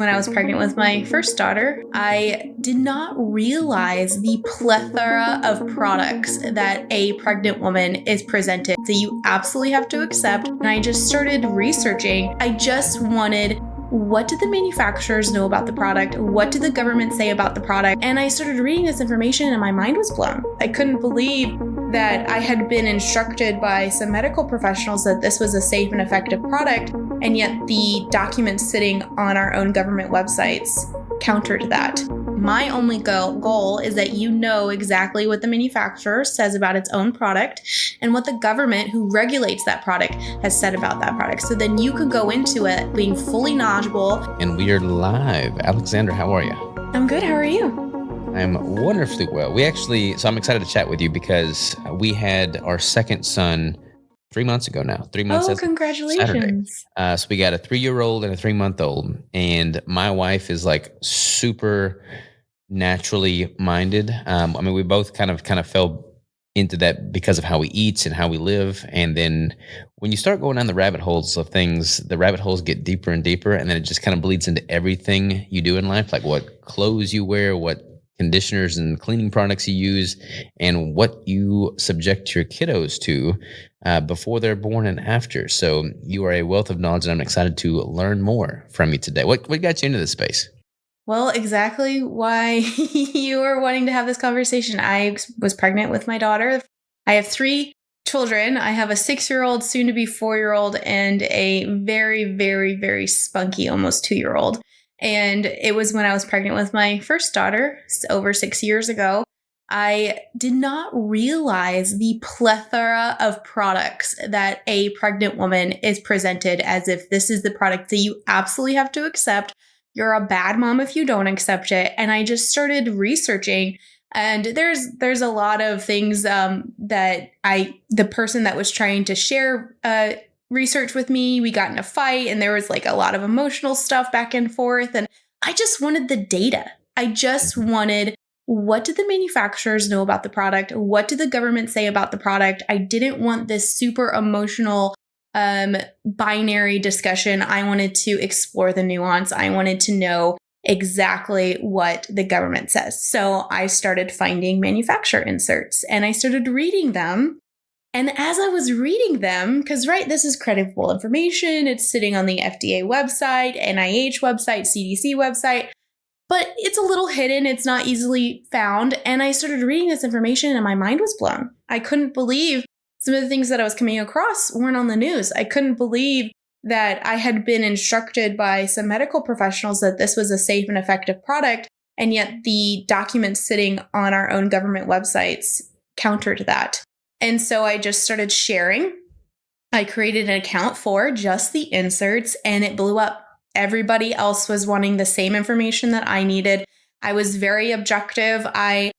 When I was pregnant with my first daughter, I did not realize the plethora of products that a pregnant woman is presented. So you absolutely have to accept. And I just started researching. I just wanted, what do the manufacturers know about the product? What did the government say about the product? And I started reading this information and my mind was blown. I couldn't believe that I had been instructed by some medical professionals that this was a safe and effective product, and yet the documents sitting on our own government websites countered that. My only goal is that you know exactly what the manufacturer says about its own product and what the government who regulates that product has said about that product. So then you could go into it being fully knowledgeable. And we are live. Alexander, how are you? I'm good. How are you? I'm wonderfully well. So I'm excited to chat with you because we had our second son 3 months ago now. 3 months. Oh, congratulations. So we got a 3-year-old and a 3-month-old. And my wife is like super naturally minded. We both kind of fell into that because of how we eat and how we live. And then when you start going down the rabbit holes of things, the rabbit holes get deeper and deeper. And then it just kind of bleeds into everything you do in life, like what clothes you wear, what conditioners and cleaning products you use, and what you subject your kiddos to before they're born and after. So you are a wealth of knowledge, and I'm excited to learn more from you today. What got you into this space? Well, exactly why you were wanting to have this conversation. I was pregnant with my daughter. I have 3 children. I have a 6-year-old, soon to be 4-year-old, and a very, very, very spunky, almost 2-year-old. And it was when I was pregnant with my first daughter over 6 years ago. I did not realize the plethora of products that a pregnant woman is presented as if this is the product that you absolutely have to accept. You're a bad mom if you don't accept it. And I just started researching. And there's a lot of things that the person that was trying to share research with me, we got in a fight and there was like a lot of emotional stuff back and forth. And I just wanted the data. I just wanted, what did the manufacturers know about the product? What did the government say about the product? I didn't want this super emotional binary discussion. I wanted to explore the nuance. I wanted to know exactly what the government says. So I started finding manufacturer inserts and I started reading them. And as I was reading them, because this is credible information, it's sitting on the FDA website, NIH website, CDC website, but it's a little hidden. It's not easily found. And I started reading this information and my mind was blown. I couldn't believe some of the things that I was coming across weren't on the news. I couldn't believe that I had been instructed by some medical professionals that this was a safe and effective product, and yet the documents sitting on our own government websites countered that. And so I just started sharing. I created an account for just the inserts and it blew up. Everybody else was wanting the same information that I needed. I was very objective. I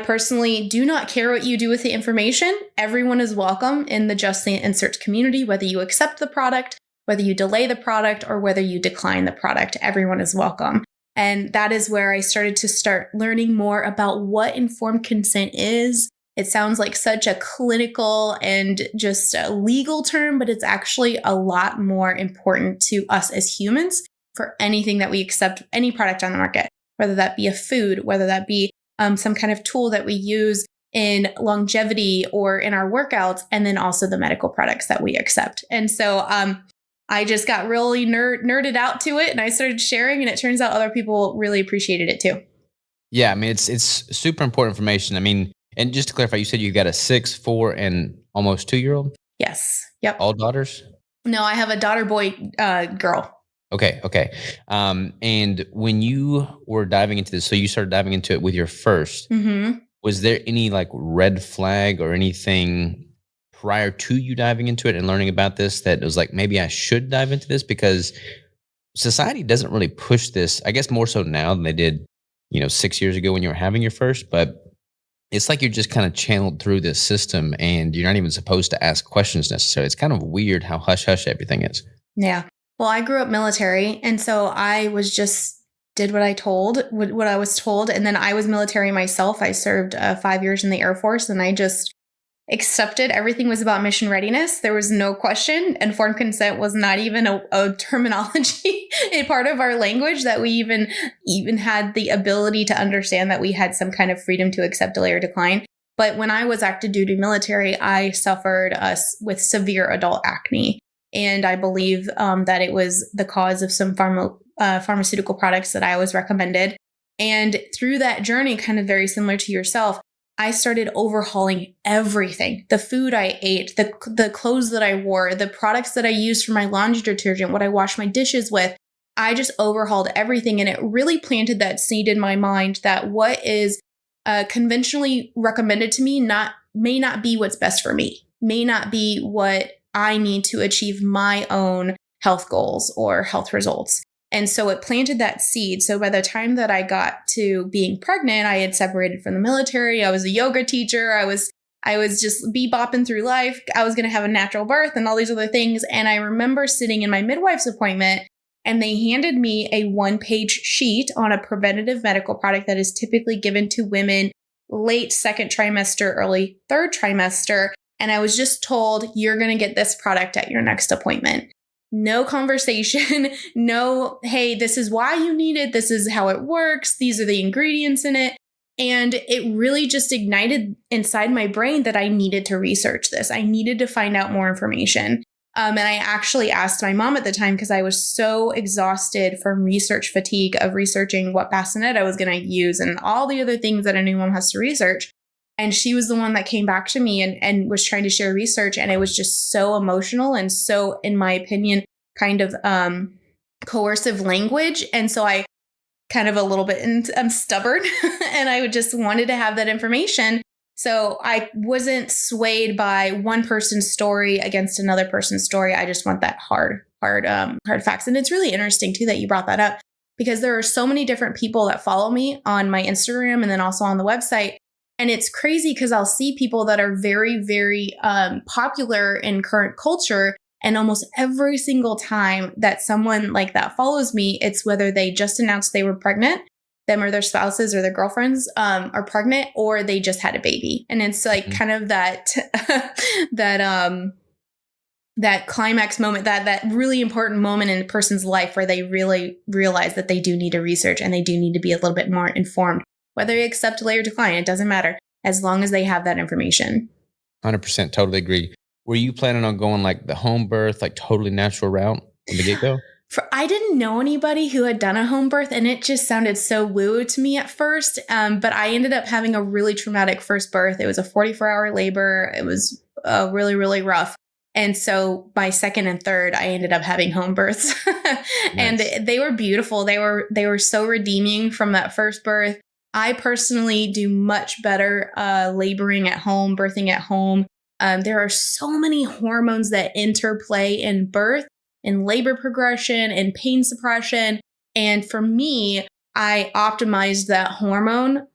personally do not care what you do with the information. Everyone is welcome in the Just the Inserts community, whether you accept the product, whether you delay the product, or whether you decline the product. Everyone is welcome. And that is where I started to start learning more about what informed consent is. It sounds like such a clinical and just a legal term, but it's actually a lot more important to us as humans for anything that we accept, any product on the market, whether that be a food, whether that be some kind of tool that we use in longevity or in our workouts, and then also the medical products that we accept. And so I just got really nerded out to it and I started sharing, and it turns out other people really appreciated it too. Yeah, it's super important information. And just to clarify, you said you got a 6, 4, and almost 2-year-old? Yes. Yep. All daughters? No, I have a daughter, boy, girl. Okay. And when you were diving into this, so you started diving into it with your first, was there any like red flag or anything prior to you diving into it and learning about this that was like, maybe I should dive into this? Because society doesn't really push this, I guess more so now than they did, 6 years ago when you were having your first, but it's like you're just kind of channeled through this system and you're not even supposed to ask questions necessarily. It's kind of weird how hush-hush everything is. Yeah. Well, I grew up military, and so I did what I was told. And then I was military myself. I served 5 years in the Air Force, and I just accepted everything was about mission readiness. There was no question. Informed consent was not even a terminology, a part of our language that we even had the ability to understand that we had some kind of freedom to accept delay or decline. But when I was active duty military, I suffered with severe adult acne. And I believe that it was the cause of some pharmaceutical products that I was recommended. And through that journey, kind of very similar to yourself, I started overhauling everything. The food I ate, the clothes that I wore, the products that I used for my laundry detergent, what I washed my dishes with. I just overhauled everything. And it really planted that seed in my mind that what is conventionally recommended to me may not be what's best for me, may not be what I need to achieve my own health goals or health results. And so it planted that seed. So by the time that I got to being pregnant, I had separated from the military. I was a yoga teacher. I was just bebopping through life. I was going to have a natural birth and all these other things. And I remember sitting in my midwife's appointment, and they handed me a 1-page sheet on a preventative medical product that is typically given to women late second trimester, early third trimester. And I was just told, you're going to get this product at your next appointment. No conversation, no, hey, this is why you need it. This is how it works. These are the ingredients in it. And it really just ignited inside my brain that I needed to research this. I needed to find out more information. And I actually asked my mom at the time because I was so exhausted from research fatigue of researching what bassinet I was going to use and all the other things that a new mom has to research. And she was the one that came back to me and was trying to share research. And it was just so emotional and so, in my opinion, kind of coercive language. And so I kind of a little bit, and I'm stubborn and I just wanted to have that information. So I wasn't swayed by one person's story against another person's story. I just want that hard facts. And it's really interesting too that you brought that up, because there are so many different people that follow me on my Instagram and then also on the website. And it's crazy because I'll see people that are very, very popular in current culture. And almost every single time that someone like that follows me, it's whether they just announced they were pregnant, them or their spouses or their girlfriends are pregnant, or they just had a baby. And it's like kind of that that climax moment, that really important moment in a person's life where they really realize that they do need to research and they do need to be a little bit more informed. Whether they accept delay or decline, it doesn't matter as long as they have that information. 100%, totally agree. Were you planning on going like the home birth, like totally natural route from the get-go? I didn't know anybody who had done a home birth, and it just sounded so woo to me at first. But I ended up having a really traumatic first birth. It was a 44-hour labor. It was really, really rough. And so by second and third, I ended up having home births. And they were beautiful. They were so redeeming from that first birth. I personally do much better laboring at home, birthing at home. There are so many hormones that interplay in birth, in labor progression, and pain suppression. And for me, I optimized that hormone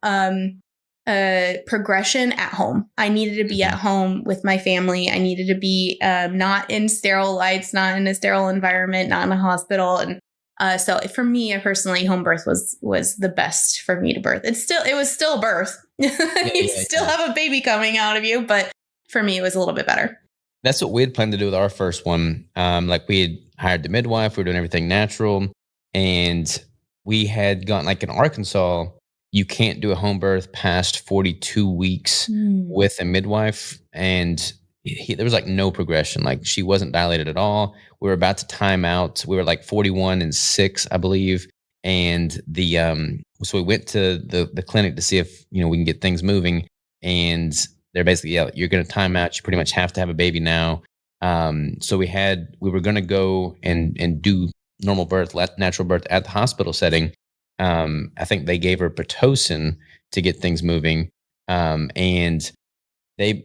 progression at home. I needed to be at home with my family. I needed to be not in sterile lights, not in a sterile environment, not in a hospital. And so for me, personally, home birth was the best for me to birth. It was still a birth. You still have a baby coming out of you, but for me, it was a little bit better. That's what we had planned to do with our first one. Like we had hired the midwife, we were doing everything natural, and we had gotten, like in Arkansas, you can't do a home birth past 42 weeks with a midwife, and there was like no progression. Like she wasn't dilated at all. We were about to time out. We were like 41 and 6, I believe. And so we went to the clinic to see if, we can get things moving. And they're basically, you're going to time out. You pretty much have to have a baby now. So we were going to go and do normal birth, natural birth at the hospital setting. I think they gave her Pitocin to get things moving. And he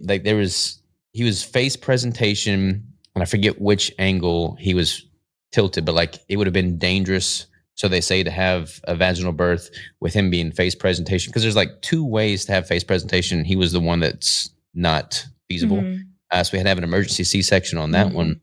was face presentation, and I forget which angle he was tilted, but like it would have been dangerous. So they say to have a vaginal birth with him being face presentation, because there's like 2 ways to have face presentation. He was the one that's not feasible. So we had to have an emergency C-section on that one.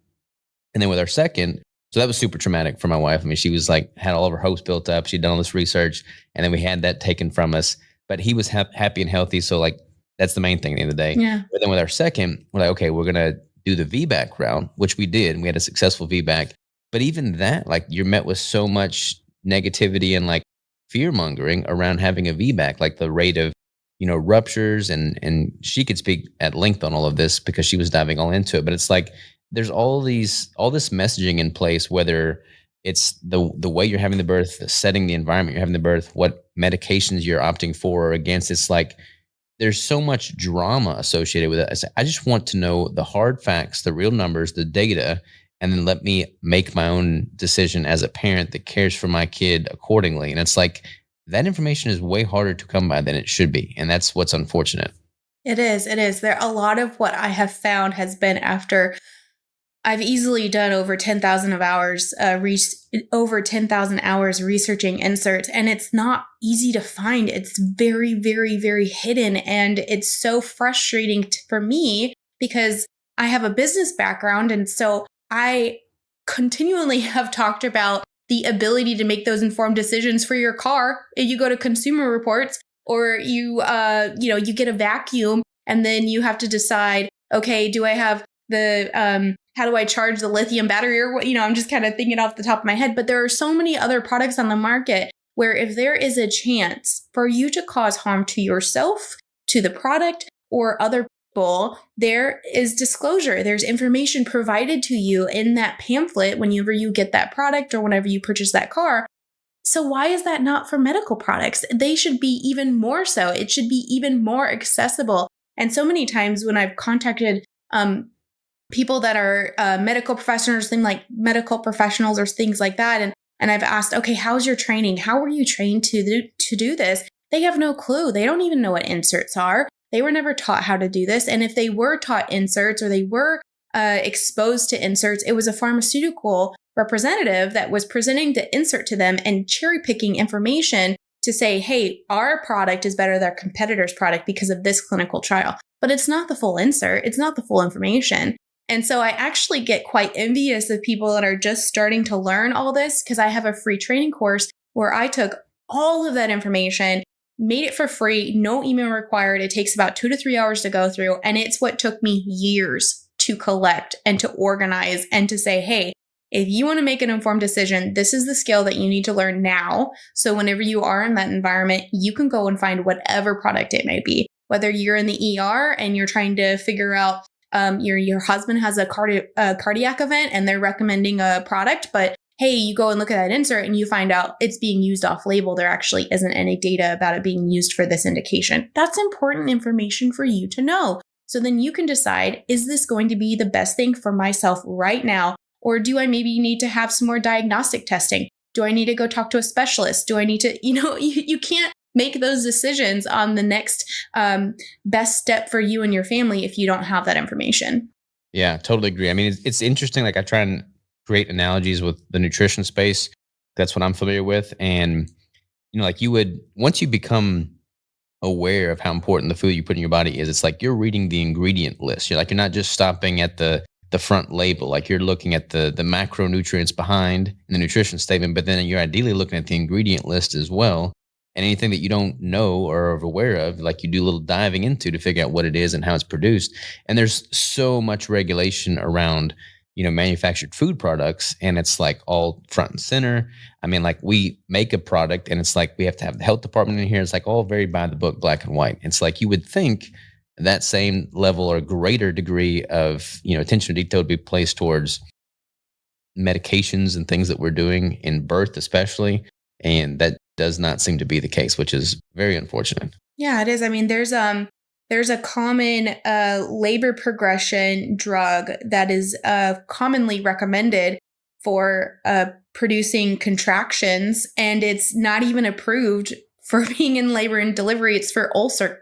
And then with our second, so that was super traumatic for my wife. I mean, she was like, had all of her hopes built up. She'd done all this research, and then we had that taken from us. But he was happy and healthy. So like That's the main thing at the end of the day. Yeah. But then with our second, we're like, okay, we're going to do the VBAC route, which we did. And we had a successful VBAC. But even that, like, you're met with so much negativity and like fear mongering around having a VBAC, like the rate of, ruptures. And she could speak at length on all of this because she was diving all into it. But it's like, there's all this messaging in place, whether it's the way you're having the birth, setting the environment you're having the birth, what medications you're opting for or against. It's like, there's so much drama associated with it. I just want to know the hard facts, the real numbers, the data, and then let me make my own decision as a parent that cares for my kid accordingly. And it's like, that information is way harder to come by than it should be. And that's what's unfortunate. It is. It is. There, a lot of what I have found has been after I've easily done over 10,000 hours, over 10,000 hours researching inserts, and it's not easy to find. It's very, very, very hidden, and it's so frustrating for me because I have a business background, and so I continually have talked about the ability to make those informed decisions for your car. If you go to Consumer Reports, or you get a vacuum, and then you have to decide, okay, do I have the how do I charge the lithium battery, or what? I'm just kind of thinking off the top of my head. But there are so many other products on the market where if there is a chance for you to cause harm to yourself, to the product, or other people, there is disclosure. There's information provided to you in that pamphlet whenever you get that product or whenever you purchase that car. So why is that not for medical products? They should be even more so. It should be even more accessible. And so many times when I've contacted people that are medical professionals, things like medical professionals or things like that, and I've asked, okay, how's your training? How were you trained to do this? They have no clue. They don't even know what inserts are. They were never taught how to do this. And if they were taught inserts or they were exposed to inserts, it was a pharmaceutical representative that was presenting the insert to them and cherry picking information to say, hey, our product is better than our competitor's product because of this clinical trial. But it's not the full insert. It's not the full information. And so I actually get quite envious of people that are just starting to learn all this, because I have a free training course where I took all of that information, made it for free, no email required. It takes about 2 to 3 hours to go through. And it's what took me years to collect and to organize and to say, hey, if you want to make an informed decision, this is the skill that you need to learn now. So whenever you are in that environment, you can go and find whatever product it may be, whether you're in the ER and you're trying to figure out your husband has a cardiac event and they're recommending a product, but hey, you go and look at that insert and you find out it's being used off label. There actually isn't any data about it being used for this indication. That's important information for you to know. So then you can decide, is this going to be the best thing for myself right now? Or do I maybe need to have some more diagnostic testing? Do I need to go talk to a specialist? Do I need to, you can't make those decisions on the next best step for you and your family if you don't have that information. Yeah, totally agree. I mean, it's interesting. Like, I try and create analogies with the nutrition space. That's what I'm familiar with. And, like, once you become aware of how important the food you put in your body is, it's like you're reading the ingredient list. You're not just stopping at the front label. Like, you're looking at the macronutrients behind the nutrition statement, but then you're ideally looking at the ingredient list as well. And anything that you don't know or are aware of, like, you do a little diving into to figure out what it is and how it's produced. And there's so much regulation around, manufactured food products, and it's like all front and center. I mean, like, we make a product and it's like we have to have the health department in here. It's like all very by the book, black and white. It's like you would think that same level or greater degree of, attention to detail would be placed towards medications and things that we're doing in birth, especially. And that does not seem to be the case, which is very unfortunate. Yeah, it is. I mean, there's a common labor progression drug that is commonly recommended for producing contractions, and it's not even approved for being in labor and delivery. It's for ulcer,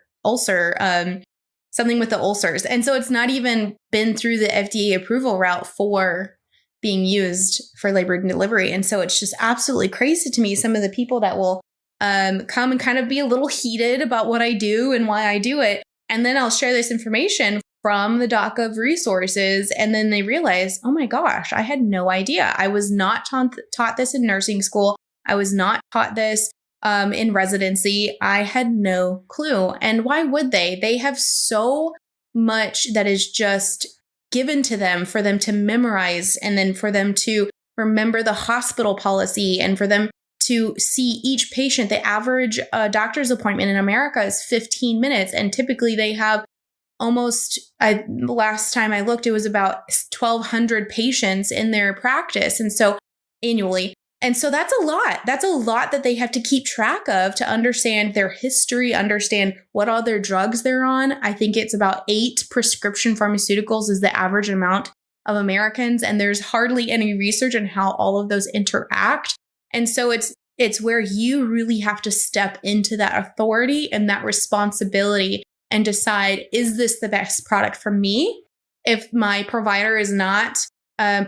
something with the ulcers. And so it's not even been through the FDA approval route for being used for labor and delivery. And so it's just absolutely crazy to me, some of the people that will come and kind of be a little heated about what I do and why I do it. And then I'll share this information from the doc of resources. And then they realize, oh my gosh, I had no idea. I was not taught this in nursing school. I was not taught this in residency, I had no clue. And why would they? They have so much that is just given to them for them to memorize, and then for them to remember the hospital policy, and for them to see each patient. The average doctor's appointment in America is 15 minutes. And typically they have last time I looked, it was about 1,200 patients in their practice. And so annually. And so that's a lot. That's a lot that they have to keep track of to understand their history, understand what other drugs they're on. I think it's about 8 prescription pharmaceuticals is the average amount of Americans. And there's hardly any research on how all of those interact. And so it's where you really have to step into that authority and that responsibility and decide, is this the best product for me? If my provider is not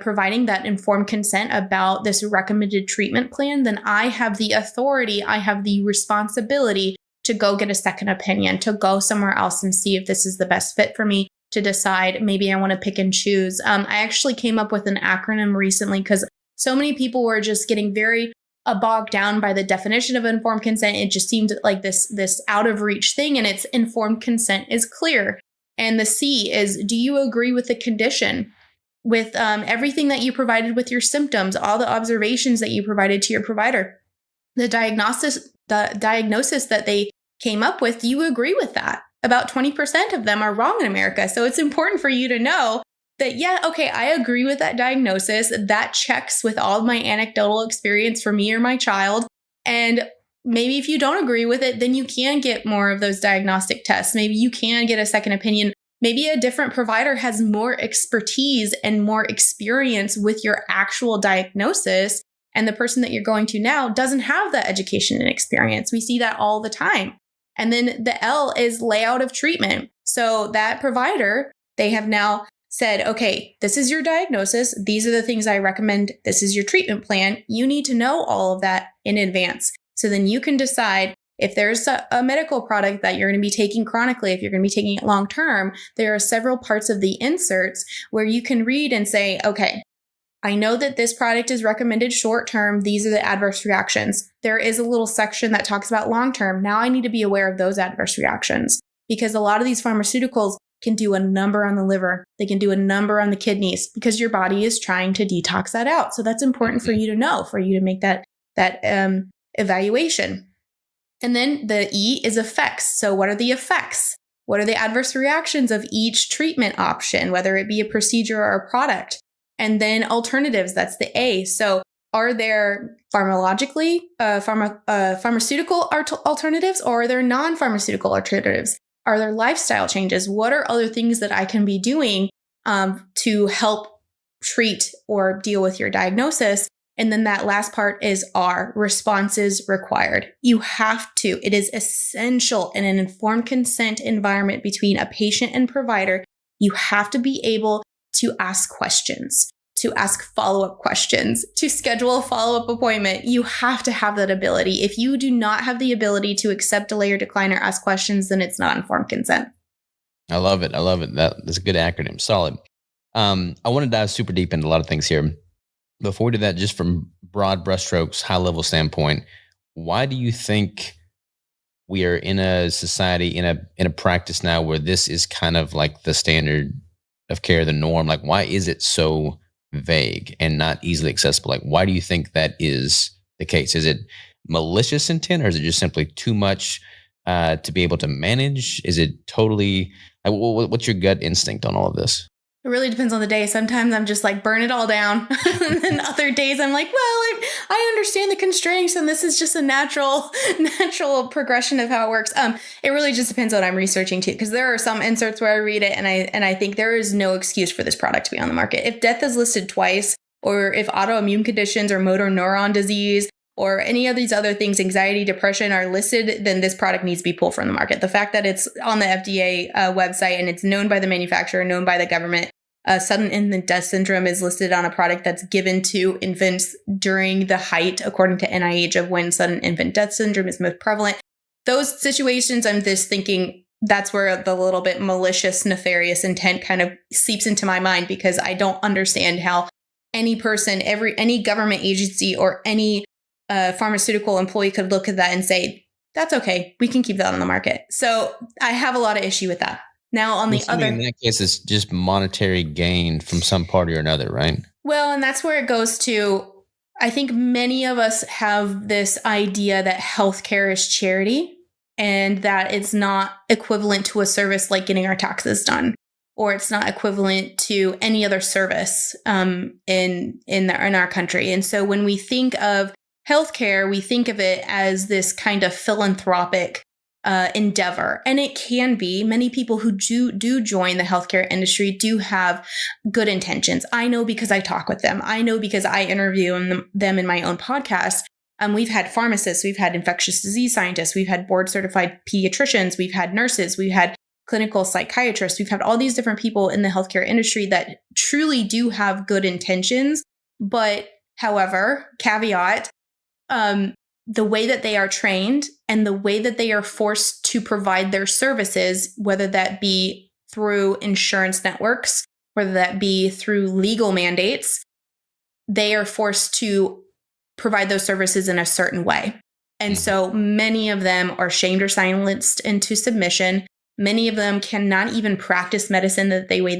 providing that informed consent about this recommended treatment plan, then I have the authority, I have the responsibility to go get a second opinion, to go somewhere else and see if this is the best fit for me, to decide maybe I want to pick and choose. I actually came up with an acronym recently because so many people were just getting very bogged down by the definition of informed consent. It just seemed like this out of reach thing, and it's informed consent is clear. And the C is, do you agree with the condition, with everything that you provided with your symptoms, all the observations that you provided to your provider, the diagnosis that they came up with? Do you agree with that? About 20% of them are wrong in America. So it's important for you to know that, yeah, okay, I agree with that diagnosis. That checks with all of my anecdotal experience for me or my child. And maybe if you don't agree with it, then you can get more of those diagnostic tests. Maybe you can get a second opinion. Maybe a different provider has more expertise and more experience with your actual diagnosis. And the person that you're going to now doesn't have that education and experience. We see that all the time. And then the L is layout of treatment. So that provider, they have now said, okay, this is your diagnosis. These are the things I recommend. This is your treatment plan. You need to know all of that in advance. So then you can decide if there's a medical product that you're going to be taking chronically, if you're going to be taking it long term. There are several parts of the inserts where you can read and say, okay, I know that this product is recommended short term. These are the adverse reactions. There is a little section that talks about long term. Now I need to be aware of those adverse reactions, because a lot of these pharmaceuticals can do a number on the liver. They can do a number on the kidneys because your body is trying to detox that out. So that's important for you to know, for you to make that evaluation. And then the E is effects. So what are the effects? What are the adverse reactions of each treatment option, whether it be a procedure or a product? And then alternatives, that's the A. So are there pharmaceutical alternatives, or are there non-pharmaceutical alternatives? Are there lifestyle changes? What are other things that I can be doing to help treat or deal with your diagnosis? And then that last part is R, responses required. You have to. It is essential in an informed consent environment between a patient and provider. You have to be able to ask questions, to ask follow-up questions, to schedule a follow-up appointment. You have to have that ability. If you do not have the ability to accept, delay, or decline, or ask questions, then it's not informed consent. I love it. That's a good acronym. Solid. I want to dive super deep into a lot of things here. Before we do that, just from broad brushstrokes, high level standpoint, why do you think we are in a society, in a practice now where this is kind of like the standard of care, the norm? Like, why is it so vague and not easily accessible? Like, why do you think that is the case? Is it malicious intent, or is it just simply too much to be able to manage? Is it totally, what's your gut instinct on all of this? It really depends on the day. Sometimes I'm just like, burn it all down. And then other days I'm like, well, I understand the constraints, and this is just a natural progression of how it works. It really just depends on what I'm researching too, because there are some inserts where I read it and I think there is no excuse for this product to be on the market. If death is listed twice, or if autoimmune conditions or motor neuron disease or any of these other things, anxiety, depression, are listed, then this product needs to be pulled from the market. The fact that it's on the FDA website and it's known by the manufacturer, known by the government, sudden infant death syndrome is listed on a product that's given to infants during the height, according to NIH, of when sudden infant death syndrome is most prevalent. Those situations, I'm just thinking that's where the little bit malicious, nefarious intent kind of seeps into my mind, because I don't understand how any person, any government agency, or any a pharmaceutical employee could look at that and say, that's okay, we can keep that on the market. So I have a lot of issue with that. Now, on the other, in that case, it's just monetary gain from some party or another, right? well, and that's where it goes to. I think many of us have this idea that healthcare is charity and that it's not equivalent to a service like getting our taxes done, or it's not equivalent to any other service in our country. And so when we think of healthcare, we think of it as this kind of philanthropic endeavor. And it can be. Many people who do join the healthcare industry do have good intentions. I know because I talk with them. I know because I interview them in my own podcast. We've had pharmacists, we've had infectious disease scientists, we've had board certified pediatricians, we've had nurses, we've had clinical psychiatrists, we've had all these different people in the healthcare industry that truly do have good intentions. But however, caveat, the way that they are trained and the way that they are forced to provide their services, whether that be through insurance networks, whether that be through legal mandates, they are forced to provide those services in a certain way. And so many of them are shamed or silenced into submission. Many of them cannot even practice medicine the way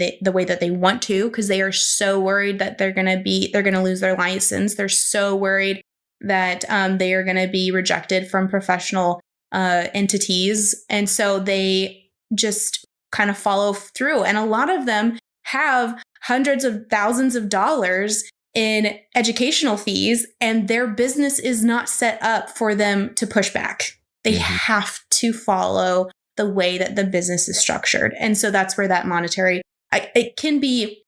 that they want to, because they are so worried that they're going to lose their license. They're so worried that they are going to be rejected from professional entities. And so they just kind of follow through. And a lot of them have hundreds of thousands of dollars in educational fees, and their business is not set up for them to push back. They have to follow the way that the business is structured. And so that's where that monetary, it can be,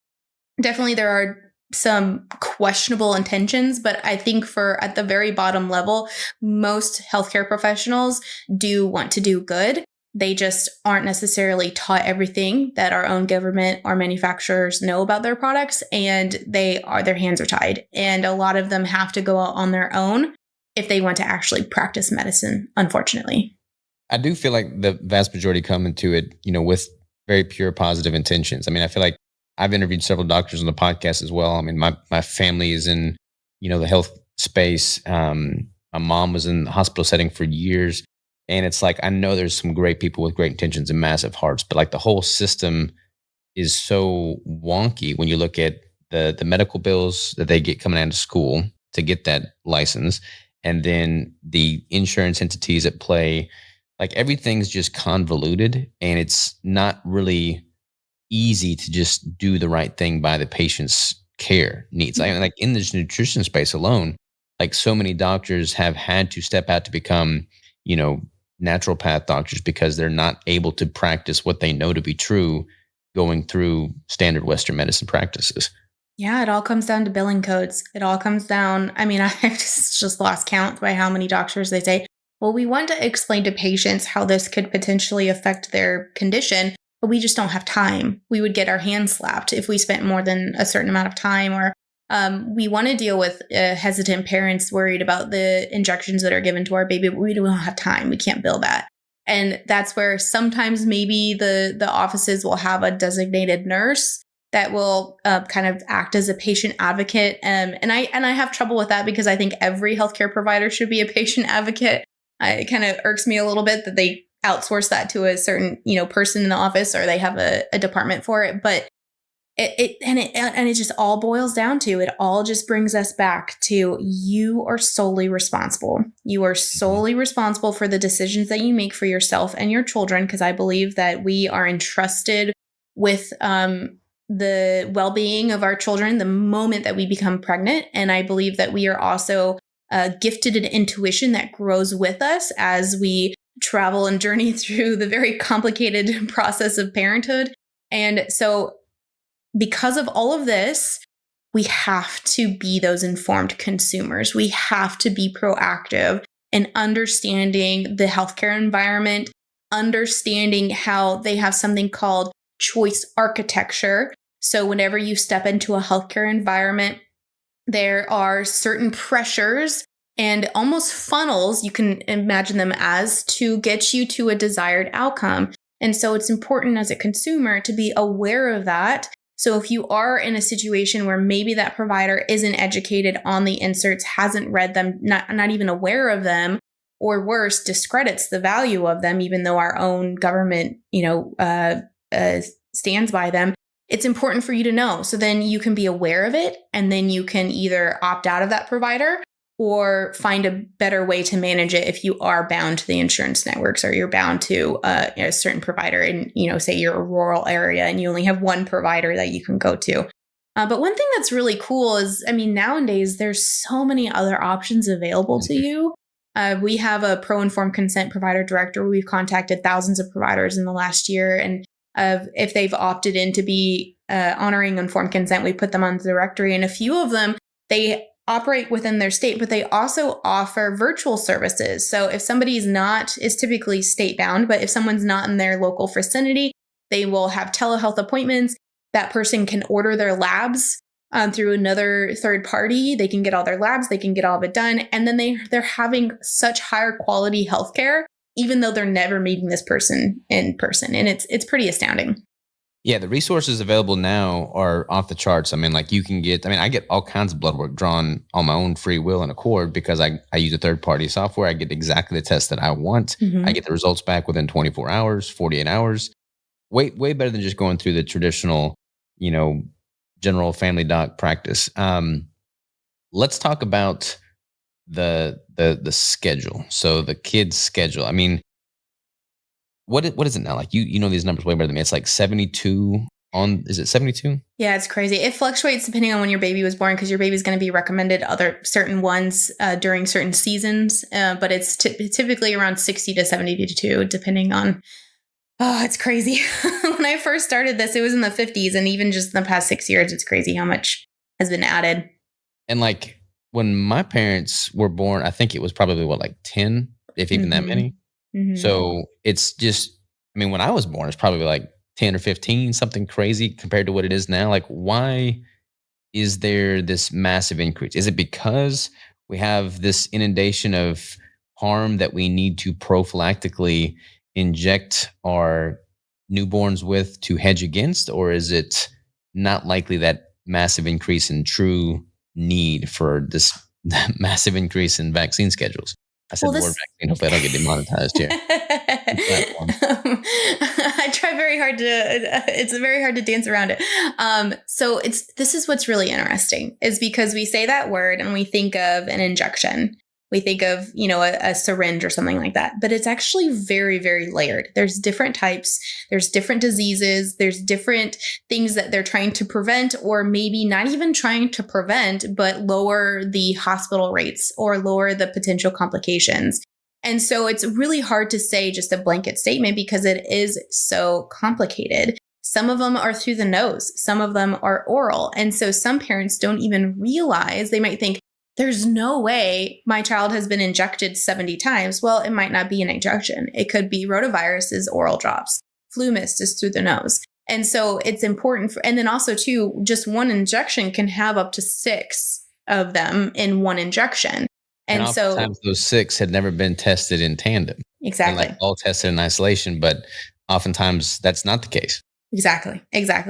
definitely there are some questionable intentions, but I think at the very bottom level, most healthcare professionals do want to do good. They just aren't necessarily taught everything that our own government or manufacturers know about their products, and their hands are tied. And a lot of them have to go out on their own if they want to actually practice medicine, unfortunately. I do feel like the vast majority come into it, with very pure positive intentions. I mean, I feel like I've interviewed several doctors on the podcast as well. I mean, my family is in, the health space. My mom was in the hospital setting for years. And it's like, I know there's some great people with great intentions and massive hearts, but like the whole system is so wonky when you look at the medical bills that they get coming out of school to get that license. And then the insurance entities at play, like everything's just convoluted, and it's not really easy to just do the right thing by the patient's care needs. Like in this nutrition space alone, like so many doctors have had to step out to become, naturopath doctors because they're not able to practice what they know to be true going through standard Western medicine practices. Yeah, it all comes down to billing codes. It all comes down. I mean, I just lost count by how many doctors they say, well, we want to explain to patients how this could potentially affect their condition, but we just don't have time. We would get our hands slapped if we spent more than a certain amount of time, or we want to deal with hesitant parents worried about the injections that are given to our baby, but we don't have time. We can't bill that. And that's where sometimes maybe the offices will have a designated nurse that will kind of act as a patient advocate. And I have trouble with that because I think every healthcare provider should be a patient advocate. It kind of irks me a little bit that they outsource that to a certain, person in the office, or they have a department for it. But it just all boils down to, it all just brings us back to, you are solely responsible. You are solely responsible for the decisions that you make for yourself and your children, because I believe that we are entrusted with the well-being of our children the moment that we become pregnant. And I believe that we are also gifted an intuition that grows with us as we travel and journey through the very complicated process of parenthood. And so because of all of this, we have to be those informed consumers. We have to be proactive in understanding the healthcare environment, understanding how they have something called choice architecture. So whenever you step into a healthcare environment, there are certain pressures and almost funnels, you can imagine them as, to get you to a desired outcome. And so it's important as a consumer to be aware of that, So if you are in a situation where maybe that provider isn't educated on the inserts, hasn't read them, not even aware of them, or worse, discredits the value of them, even though our own government, stands by them, it's important for you to know. So then you can be aware of it, and then you can either opt out of that provider or find a better way to manage it if you are bound to the insurance networks, or you're bound to a certain provider in, say you're a rural area and you only have one provider that you can go to. But one thing that's really cool is, nowadays there's so many other options available to you. We have a pro-informed consent provider director. We've contacted thousands of providers in the last year. And if they've opted in to be honoring informed consent, we put them on the directory. And a few of them, they operate within their state, but they also offer virtual services. So if somebody's is typically state bound, but if someone's not in their local vicinity, they will have telehealth appointments. That person can order their labs through another third party. They can get all their labs, they can get all of it done. And then they're having such higher quality healthcare, even though they're never meeting this person in person. And it's pretty astounding. Yeah, the resources available now are off the charts. You can get, I get all kinds of blood work drawn on my own free will and accord because I use a third-party software. I get exactly the test that I want. Mm-hmm. I get the results back within 24 hours, 48 hours. Way better than just going through the traditional, general family doc practice. Let's talk about the schedule. So the kids' schedule. What is it now? Like you know these numbers way better than me. It's like 72 is it 72? Yeah, it's crazy. It fluctuates depending on when your baby was born, because your baby's going to be recommended other certain ones during certain seasons. But it's typically around 60 to 72, depending on. Oh, it's crazy. When I first started this, it was in the 50s. And even just in the past 6 years, it's crazy how much has been added. And like when my parents were born, I think it was probably 10, if even that many. Mm-hmm. So it's just, when I was born, it's probably like 10 or 15, something crazy compared to what it is now. Like, why is there this massive increase? Is it because we have this inundation of harm that we need to prophylactically inject our newborns with to hedge against? Or is it not likely that massive increase in true need for this massive increase in vaccine schedules? I said the word vaccine. Hopefully I don't get demonetized here. I try very hard it's very hard to dance around it. So this is what's really interesting, is because we say that word and we think of an injection. We think of, a syringe or something like that, but it's actually very, very layered. There's different types, there's different diseases, there's different things that they're trying to prevent, or maybe not even trying to prevent, but lower the hospital rates or lower the potential complications. And so it's really hard to say just a blanket statement because it is so complicated. Some of them are through the nose, some of them are oral. And so some parents don't even realize, they might think, there's no way my child has been injected 70 times. Well, it might not be an injection. It could be rotaviruses, oral drops. Flu mist is through the nose. And so it's important and then also too, just one injection can have up to 6 of them in one injection. And so oftentimes those 6 had never been tested in tandem. Exactly. And all tested in isolation, but oftentimes that's not the case. Exactly.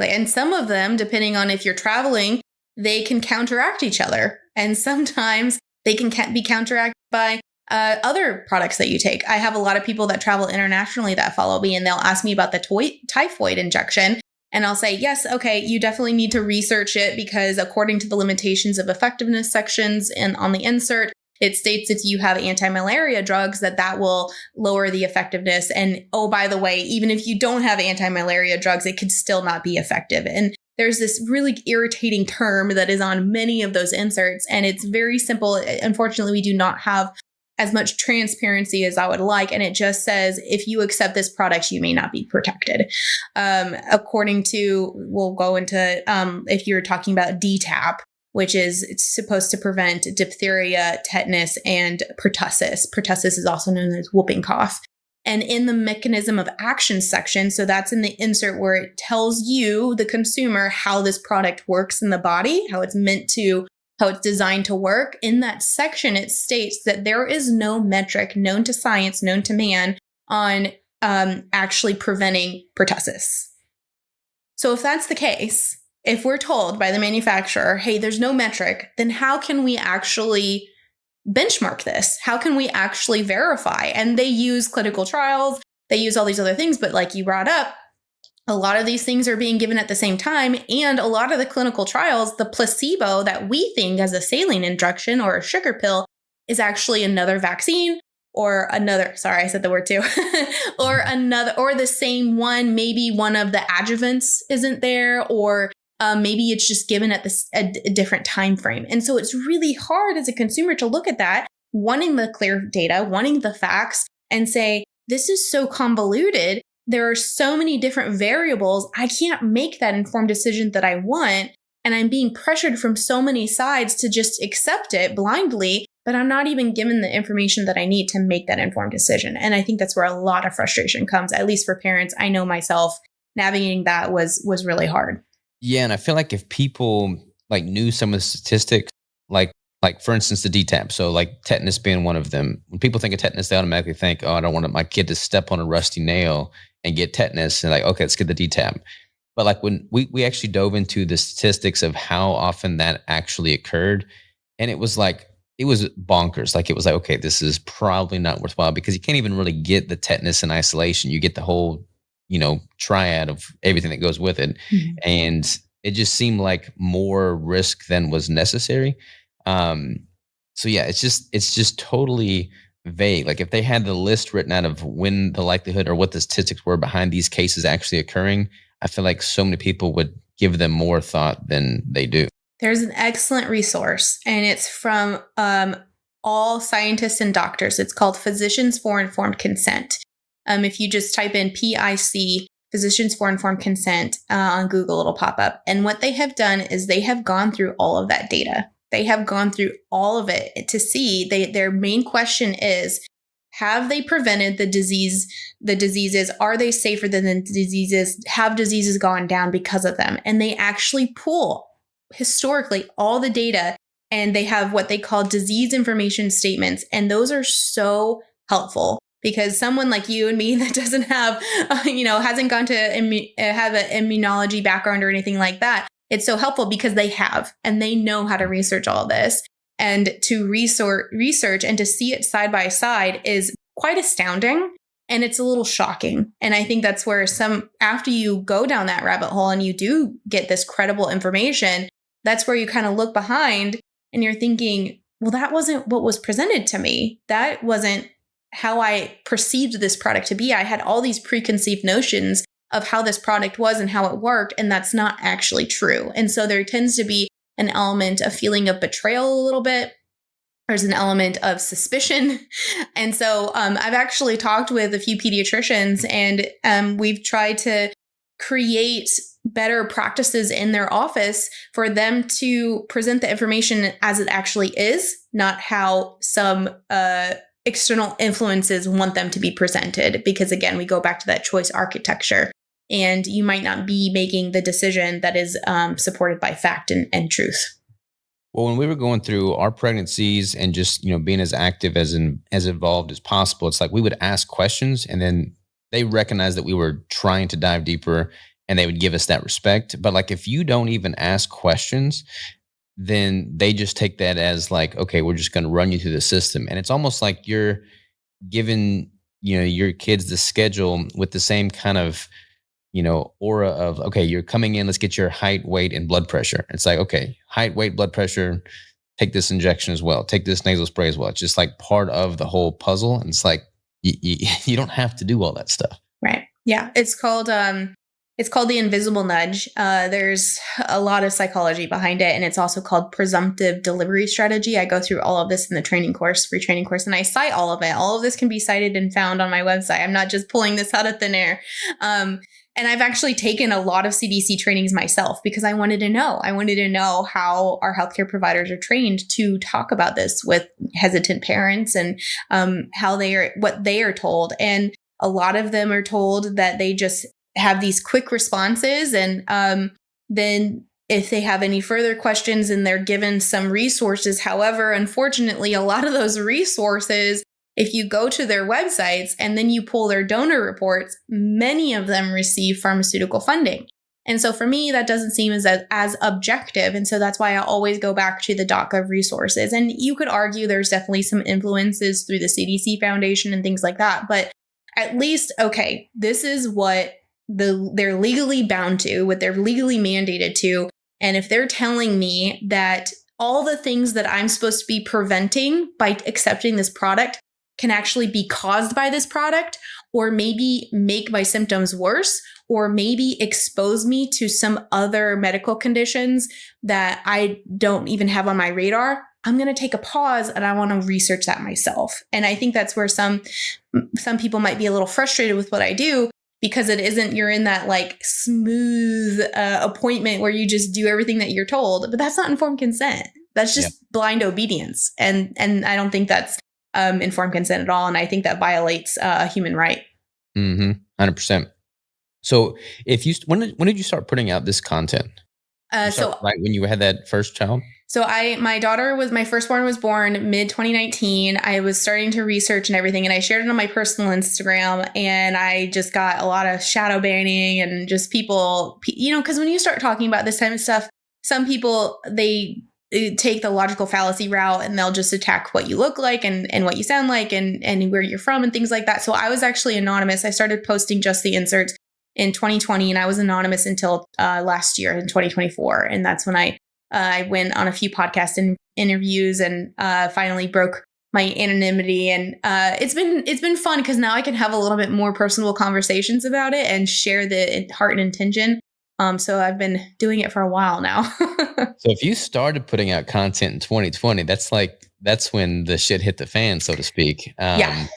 And some of them, depending on if you're traveling, they can counteract each other. And sometimes they can be counteracted by other products that you take. I have a lot of people that travel internationally that follow me, and they'll ask me about the typhoid injection. And I'll say, yes, okay, you definitely need to research it, because according to the limitations of effectiveness sections and on the insert, it states if you have anti-malaria drugs that will lower the effectiveness. And oh, by the way, even if you don't have anti-malaria drugs, it could still not be effective. And there's this really irritating term that is on many of those inserts, and it's very simple. Unfortunately, we do not have as much transparency as I would like. And it just says, if you accept this product, you may not be protected. According to, we'll go into, if you're talking about DTAP, which is it's supposed to prevent diphtheria, tetanus, and pertussis. Pertussis is also known as whooping cough. And in the mechanism of action section, so that's in the insert where it tells you, the consumer, how this product works in the body, how it's designed to work. In that section, it states that there is no metric known to science, known to man, on actually preventing pertussis. So if that's the case, if we're told by the manufacturer, hey, there's no metric, then how can we actually benchmark this? How can we actually verify? And they use clinical trials, they use all these other things, but like you brought up, a lot of these things are being given at the same time. And a lot of the clinical trials, the placebo that we think as a saline injection or a sugar pill is actually another vaccine or another, sorry, I said the word too, or another, or the same one, maybe one of the adjuvants isn't there, or maybe it's just given at a different time frame. And so it's really hard as a consumer to look at that, wanting the clear data, wanting the facts, and say, this is so convoluted. There are so many different variables. I can't make that informed decision that I want. And I'm being pressured from so many sides to just accept it blindly, but I'm not even given the information that I need to make that informed decision. And I think that's where a lot of frustration comes, at least for parents. I know myself navigating that was really hard. Yeah, and I feel like if people like knew some of the statistics, like for instance the DTAP, so like tetanus being one of them. When people think of tetanus, they automatically think, "Oh, I don't want my kid to step on a rusty nail and get tetanus." And like, okay, let's get the DTAP. But like when we actually dove into the statistics of how often that actually occurred, and it was bonkers. Like it was like, okay, this is probably not worthwhile because you can't even really get the tetanus in isolation. You get the whole triad of everything that goes with it. Mhm. And it just seemed like more risk than was necessary. Um, so yeah, it's just totally vague. Like if they had the list written out of when the likelihood or what the statistics were behind these cases actually occurring, I feel like so many people would give them more thought than they do. There's an excellent resource, and it's from all scientists and doctors. It's called Physicians for Informed Consent. If you just type in PIC, Physicians for Informed Consent, on Google, it'll pop up. And what they have done is they have gone through all of that data. They have gone through all of it to see, their main question is, have they prevented the diseases? Are they safer than the diseases? Have diseases gone down because of them? And they actually pull historically all the data, and they have what they call disease information statements. And those are so helpful because someone like you and me that doesn't have, hasn't gone to have an immunology background or anything like that, it's so helpful because they have, and they know how to research all this. And to research and to see it side by side is quite astounding. And it's a little shocking. And I think that's where after you go down that rabbit hole and you do get this credible information, that's where you kind of look behind and you're thinking, well, that wasn't what was presented to me. That wasn't how I perceived this product to be. I had all these preconceived notions of how this product was and how it worked, and that's not actually true. And so there tends to be an element of feeling of betrayal a little bit. There's an element of suspicion. And so I've actually talked with a few pediatricians, and we've tried to create better practices in their office for them to present the information as it actually is, not how some external influences want them to be presented. Because again, we go back to that choice architecture, and you might not be making the decision that is supported by fact and truth. Well, when we were going through our pregnancies and just being as active as involved as possible, it's like we would ask questions, and then they recognized that we were trying to dive deeper, and they would give us that respect. But like if you don't even ask questions, then they just take that as like, okay, we're just going to run you through the system, and it's almost like you're giving your kids the schedule with the same kind of aura of, okay, you're coming in, let's get your height, weight, and blood pressure. It's like, okay, height, weight, blood pressure, take this injection as well, take this nasal spray as well. It's just like part of the whole puzzle. And it's like, you don't have to do all that stuff. Right. Yeah. It's called the invisible nudge. There's a lot of psychology behind it, and it's also called presumptive delivery strategy. I go through all of this in the free training course, and I cite all of it. All of this can be cited and found on my website. I'm not just pulling this out of thin air. And I've actually taken a lot of CDC trainings myself because I wanted to know. I wanted to know how our healthcare providers are trained to talk about this with hesitant parents, and what they are told. And a lot of them are told that they just have these quick responses, and then if they have any further questions, and they're given some resources. However, unfortunately, a lot of those resources, if you go to their websites and then you pull their donor reports, many of them receive pharmaceutical funding. And so for me, that doesn't seem as objective. And so that's why I always go back to the .gov resources. And you could argue there's definitely some influences through the CDC Foundation and things like that. But at least, okay, this is what they're legally bound to, what they're legally mandated to. And if they're telling me that all the things that I'm supposed to be preventing by accepting this product can actually be caused by this product, or maybe make my symptoms worse, or maybe expose me to some other medical conditions that I don't even have on my radar, I'm going to take a pause and I want to research that myself. And I think that's where some people might be a little frustrated with what I do, because it isn't, you're in that like smooth appointment where you just do everything that you're told, but that's not informed consent. That's just blind obedience. And I don't think that's informed consent at all. And I think that violates a human right. 100%. So when did you start putting out this content? Right when you had that first child? So my firstborn was born mid 2019. I was starting to research and everything, and I shared it on my personal Instagram, and I just got a lot of shadow banning and just people, because when you start talking about this kind of stuff, some people, they take the logical fallacy route and they'll just attack what you look like and what you sound like and where you're from and things like that. So I was actually anonymous. I started posting just the inserts in 2020, and I was anonymous until last year in 2024. And that's when I went on a few podcast interviews and finally broke my anonymity. And it's been fun because now I can have a little bit more personal conversations about it and share the heart and intention. So I've been doing it for a while now. So if you started putting out content in 2020, that's when the shit hit the fan, so to speak. I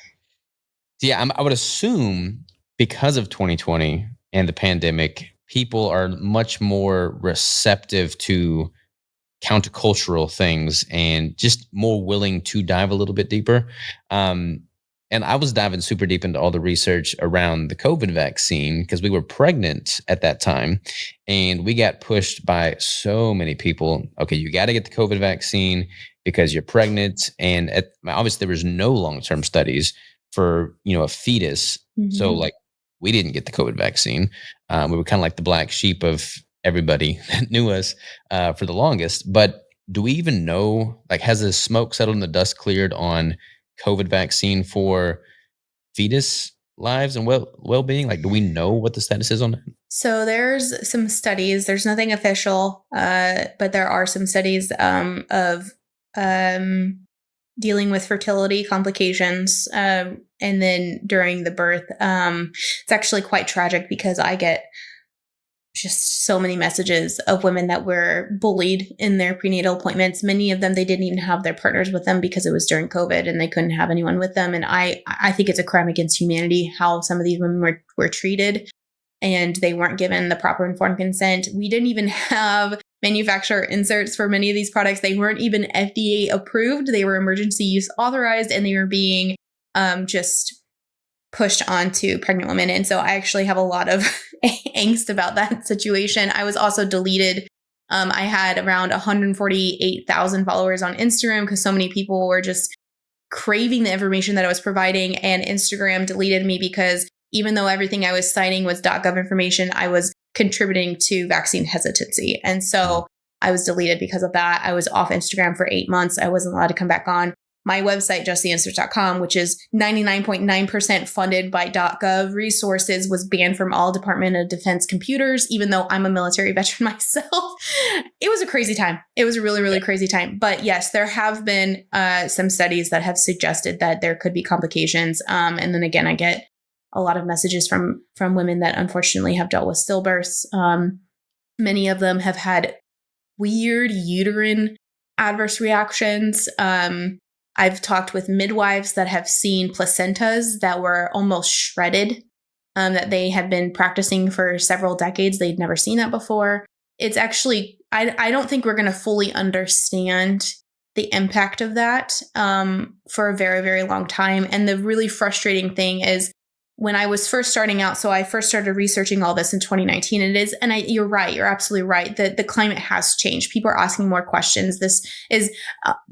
would assume because of 2020 and the pandemic, people are much more receptive to countercultural things and just more willing to dive a little bit deeper. And I was diving super deep into all the research around the COVID vaccine because we were pregnant at that time, and we got pushed by so many people. Okay, you got to get the COVID vaccine because you're pregnant. And obviously there was no long-term studies for, a fetus. Mm-hmm. So like we didn't get the COVID vaccine. We were kind of like the black sheep of everybody that knew us for the longest. But do we even know, like, has the smoke settled and the dust cleared on COVID vaccine for fetus lives and well-being? Like, do we know what the status is on that? So there's some studies. There's nothing official, but there are some studies of dealing with fertility complications, and then during the birth. It's actually quite tragic because I get just so many messages of women that were bullied in their prenatal appointments. Many of them, they didn't even have their partners with them because it was during COVID and they couldn't have anyone with them. And I think it's a crime against humanity how some of these women were treated, and they weren't given the proper informed consent. We didn't even have manufacturer inserts for many of these products. They weren't even FDA approved. They were emergency use authorized, and they were being just pushed onto pregnant women. And so I actually have a lot of angst about that situation. I was also deleted. I had around 148,000 followers on Instagram because so many people were just craving the information that I was providing, and Instagram deleted me because even though everything I was citing was .gov information, I was contributing to vaccine hesitancy. And so I was deleted because of that. I was off Instagram for 8 months. I wasn't allowed to come back on. My website, justtheanswers.com, which is 99.9% funded by .gov resources, was banned from all Department of Defense computers, even though I'm a military veteran myself. It was a crazy time. It was a really, really crazy time. But yes, there have been some studies that have suggested that there could be complications. And then again, I get a lot of messages from women that unfortunately have dealt with stillbirths. Many of them have had weird uterine adverse reactions. I've talked with midwives that have seen placentas that were almost shredded, that they had been practicing for several decades. They'd never seen that before. It's actually, I don't think we're going to fully understand the impact of that for a very, very long time. And the really frustrating thing is when I was first starting out, so I first started researching all this in 2019. You're right. You're absolutely right. The climate has changed. People are asking more questions. This is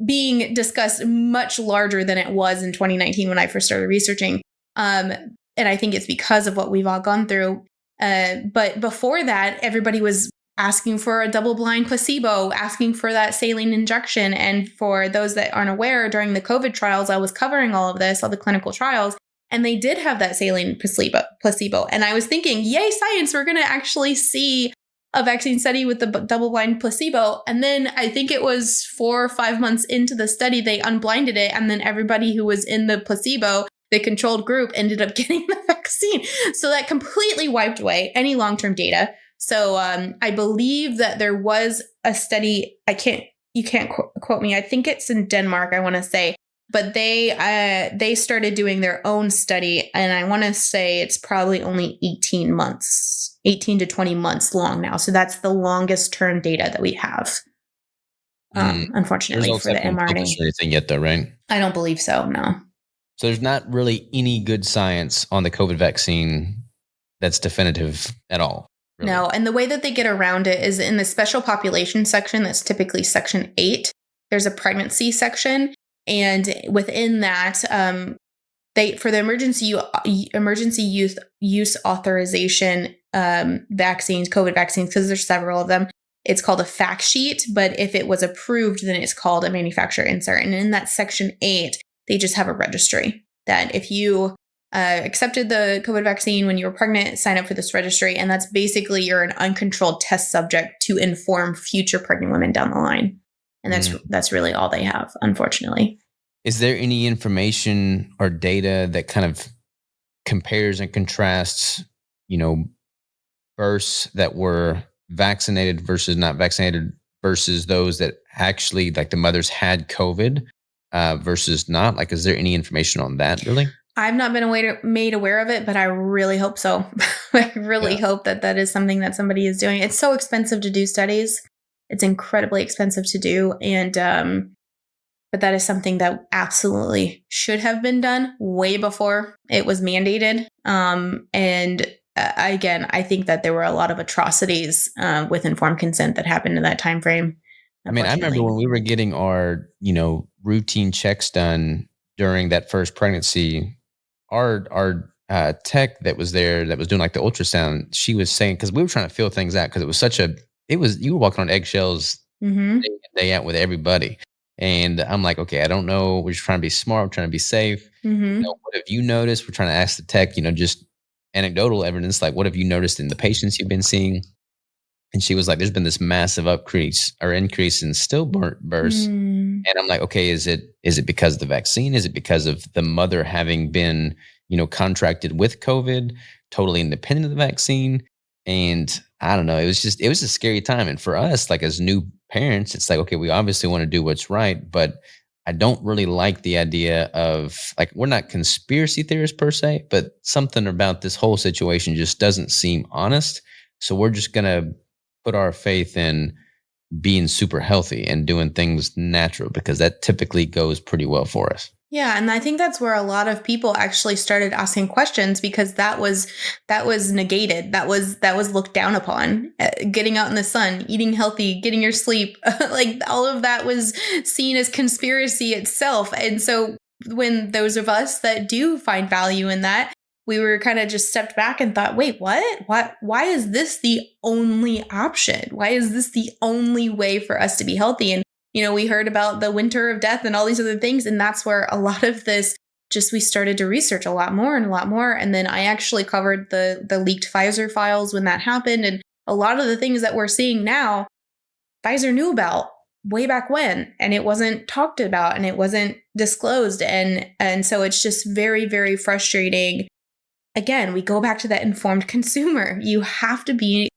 being discussed much larger than it was in 2019 when I first started researching. And I think it's because of what we've all gone through. But before that, everybody was asking for a double-blind placebo, asking for that saline injection. And for those that aren't aware, during the COVID trials, I was covering all of this, all the clinical trials, and they did have that saline placebo. And I was thinking, yay, science, we're going to actually see a vaccine study with the double-blind placebo. And then I think it was 4 or 5 months into the study, they unblinded it. And then everybody who was in the placebo, the controlled group, ended up getting the vaccine. So that completely wiped away any long-term data. So I believe that there was a study. You can't quote me. I think it's in Denmark, I want to say, but they started doing their own study, and I want to say it's probably only 18 to 20 months long now. So that's the longest term data that we have. Unfortunately, for the mRNA. Or anything yet, though, right? I don't believe so. No. So there's not really any good science on the COVID vaccine that's definitive at all. Really. No, and the way that they get around it is in the special population section, that's typically section 8, there's a pregnancy section. And within that, for the emergency use authorization vaccines, COVID vaccines, because there's several of them, it's called a fact sheet. But if it was approved, then it's called a manufacturer insert. And in that section 8, they just have a registry that if you accepted the COVID vaccine when you were pregnant, sign up for this registry. And that's basically you're an uncontrolled test subject to inform future pregnant women down the line. And that's really all they have, unfortunately. Is there any information or data that kind of compares and contrasts, births that were vaccinated versus not vaccinated versus those that actually, like the mothers had COVID versus not? Like, is there any information on that, really? I've not been made aware of it, but I really hope so. I really hope that is something that somebody is doing. It's so expensive to do studies. It's incredibly expensive to do. And, but that is something that absolutely should have been done way before it was mandated. Again, I think that there were a lot of atrocities with informed consent that happened in that time frame. I mean, I remember when we were getting our, routine checks done during that first pregnancy, our tech that was there that was doing like the ultrasound, she was saying, because we were trying to feel things out because you were walking on eggshells day in, day out with everybody. And I'm like, okay, I don't know. We're just trying to be smart. We're trying to be safe. What have you noticed? We're trying to ask the tech, just anecdotal evidence. Like, what have you noticed in the patients you've been seeing? And she was like, there's been this massive increase in stillbirths. And I'm like, okay, is it because of the vaccine? Is it because of the mother having been, contracted with COVID, totally independent of the vaccine? And I don't know. It was a scary time. And for us, like as new parents, it's like, okay, we obviously want to do what's right, but I don't really like the idea of, like, we're not conspiracy theorists per se, but something about this whole situation just doesn't seem honest. So we're just going to put our faith in being super healthy and doing things natural, because that typically goes pretty well for us. Yeah, and I think that's where a lot of people actually started asking questions, because that was negated. That was looked down upon. Getting out in the sun, eating healthy, getting your sleep, like all of that was seen as conspiracy itself. And so when those of us that do find value in that, we were kind of just stepped back and thought, wait, what? Why is this the only option? Why is this the only way for us to be healthy? And we heard about the winter of death and all these other things. And that's where a lot of this, we started to research a lot more. And then I actually covered the leaked Pfizer files when that happened. And a lot of the things that we're seeing now, Pfizer knew about way back when, and it wasn't talked about and it wasn't disclosed. And so it's just very, very frustrating. Again, we go back to that informed consumer. You have to be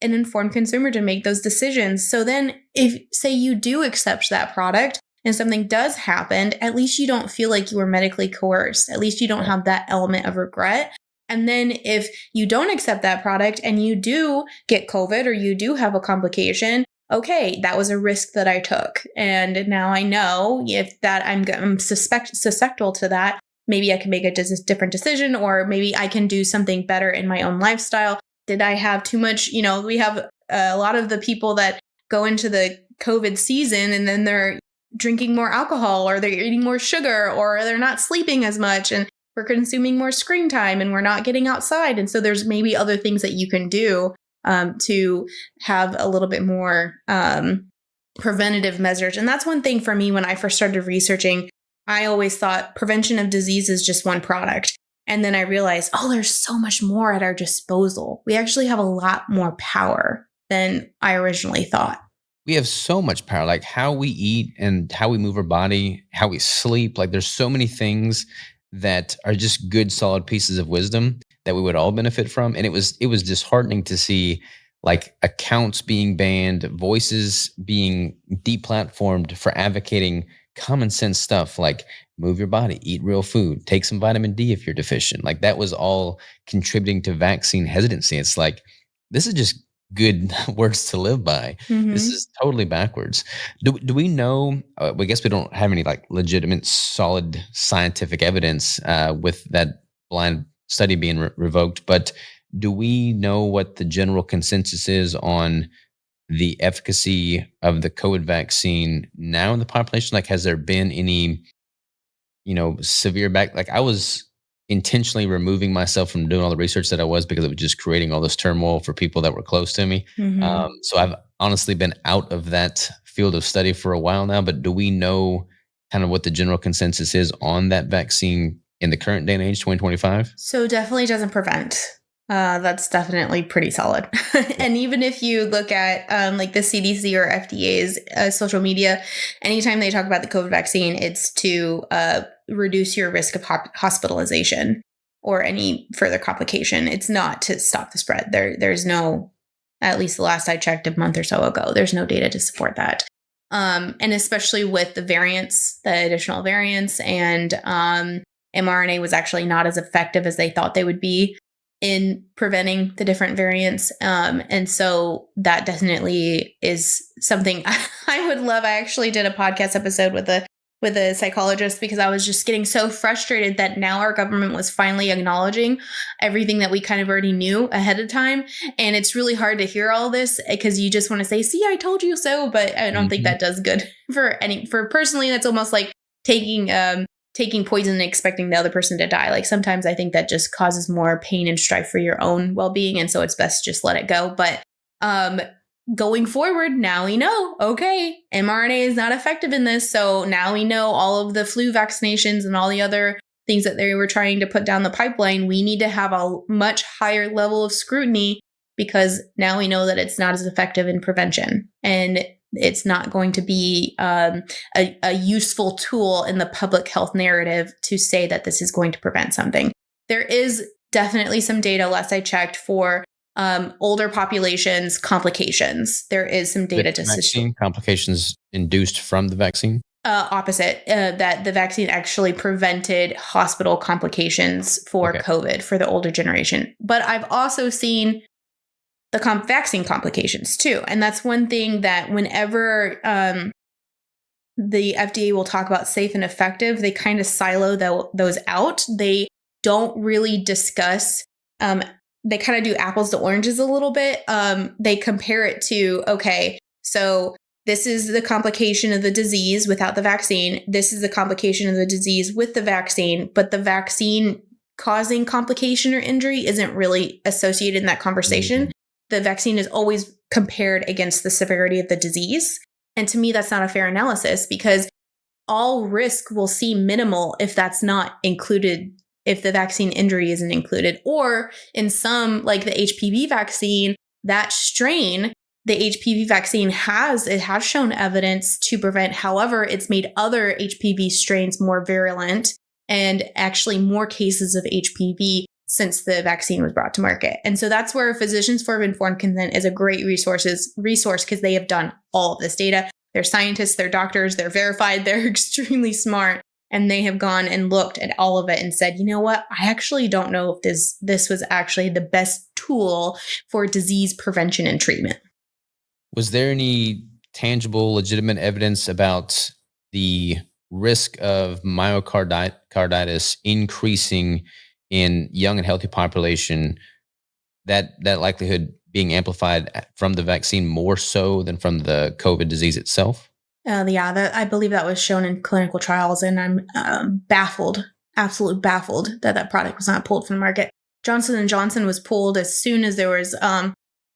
an informed consumer to make those decisions. So then if, say, you do accept that product and something does happen, at least you don't feel like you were medically coerced. At least you don't have that element of regret. And then if you don't accept that product and you do get COVID or you do have a complication, okay, that was a risk that I took. And now I know if that I'm susceptible to that, maybe I can make a different decision, or maybe I can do something better in my own lifestyle. Did I have too much? We have a lot of the people that go into the COVID season and then they're drinking more alcohol, or they're eating more sugar, or they're not sleeping as much. And we're consuming more screen time and we're not getting outside. And so there's maybe other things that you can do to have a little bit more preventative measures. And that's one thing for me when I first started researching. I always thought prevention of disease is just one product. And then I realized, oh, there's so much more at our disposal. We actually have a lot more power than I originally thought. We have so much power, like how we eat and how we move our body, how we sleep. Like there's so many things that are just good, solid pieces of wisdom that we would all benefit from. And it was disheartening to see like accounts being banned, voices being deplatformed for advocating common sense stuff like move your body, eat real food, take some vitamin D if you're deficient. Like that was all contributing to vaccine hesitancy. It's like, this is just good words to live by. Mm-hmm. This is totally backwards. Do we know, I guess we don't have any like legitimate solid scientific evidence with that blind study being revoked, but do we know what the general consensus is on the efficacy of the COVID vaccine now in the population? Like, has there been any, severe like I was intentionally removing myself from doing all the research that I was because it was just creating all this turmoil for people that were close to me. Mm-hmm. So I've honestly been out of that field of study for a while now, but do we know kind of what the general consensus is on that vaccine in the current day and age, 2025? So definitely doesn't prevent. That's definitely pretty solid. And even if you look at like the CDC or FDA's social media, anytime they talk about the COVID vaccine, it's to reduce your risk of hospitalization or any further complication. It's not to stop the spread. There's no, at least the last I checked a month or so ago, there's no data to support that. And especially with the variants, the additional variants, and mRNA was actually not as effective as they thought they would be in preventing the different variants. And so that definitely is something I would love. I actually did a podcast episode with a psychologist because I was just getting so frustrated that now our government was finally acknowledging everything that we kind of already knew ahead of time. And it's really hard to hear all this because you just want to say, see, I told you so. But I don't think that does good for personally. That's almost like taking poison and expecting the other person to die. Like sometimes I think that just causes more pain and strife for your own well-being. And so it's best to just let it go. But going forward, now we know, okay, mRNA is not effective in this. So now we know all of the flu vaccinations and all the other things that they were trying to put down the pipeline. We need to have a much higher level of scrutiny because now we know that it's not as effective in prevention. And it's not going to be a useful tool in the public health narrative to say that this is going to prevent something. There is definitely some data, last I checked, for older populations complications. There is some data to vaccine complications induced from the vaccine. Opposite, that the vaccine actually prevented hospital complications for COVID for the older generation. But I've also seen the vaccine complications too. And that's one thing that whenever the FDA will talk about safe and effective, they kind of silo those out. They don't really discuss, they kind of do apples to oranges a little bit. They compare it to, okay, so this is the complication of the disease without the vaccine. This is the complication of the disease with the vaccine, but the vaccine causing complication or injury isn't really associated in that conversation. Mm-hmm. The vaccine is always compared against the severity of the disease. And to me, that's not a fair analysis because all risk will seem minimal if that's not included, if the vaccine injury isn't included. Or in some, like the HPV vaccine, that strain, the HPV vaccine has shown evidence to prevent. However, it's made other HPV strains more virulent and actually more cases of HPV since the vaccine was brought to market. And so that's where Physicians for Informed Consent is a great resource because they have done all of this data. They're scientists, they're doctors, they're verified, they're extremely smart. And they have gone and looked at all of it and said, you know what? I actually don't know if this was actually the best tool for disease prevention and treatment. Was there any tangible, legitimate evidence about the risk of myocarditis increasing in young and healthy population, that likelihood being amplified from the vaccine more so than from the COVID disease itself? I believe that was shown in clinical trials, and I'm baffled absolutely baffled that that product was not pulled from the market. Johnson & Johnson was pulled as soon as there was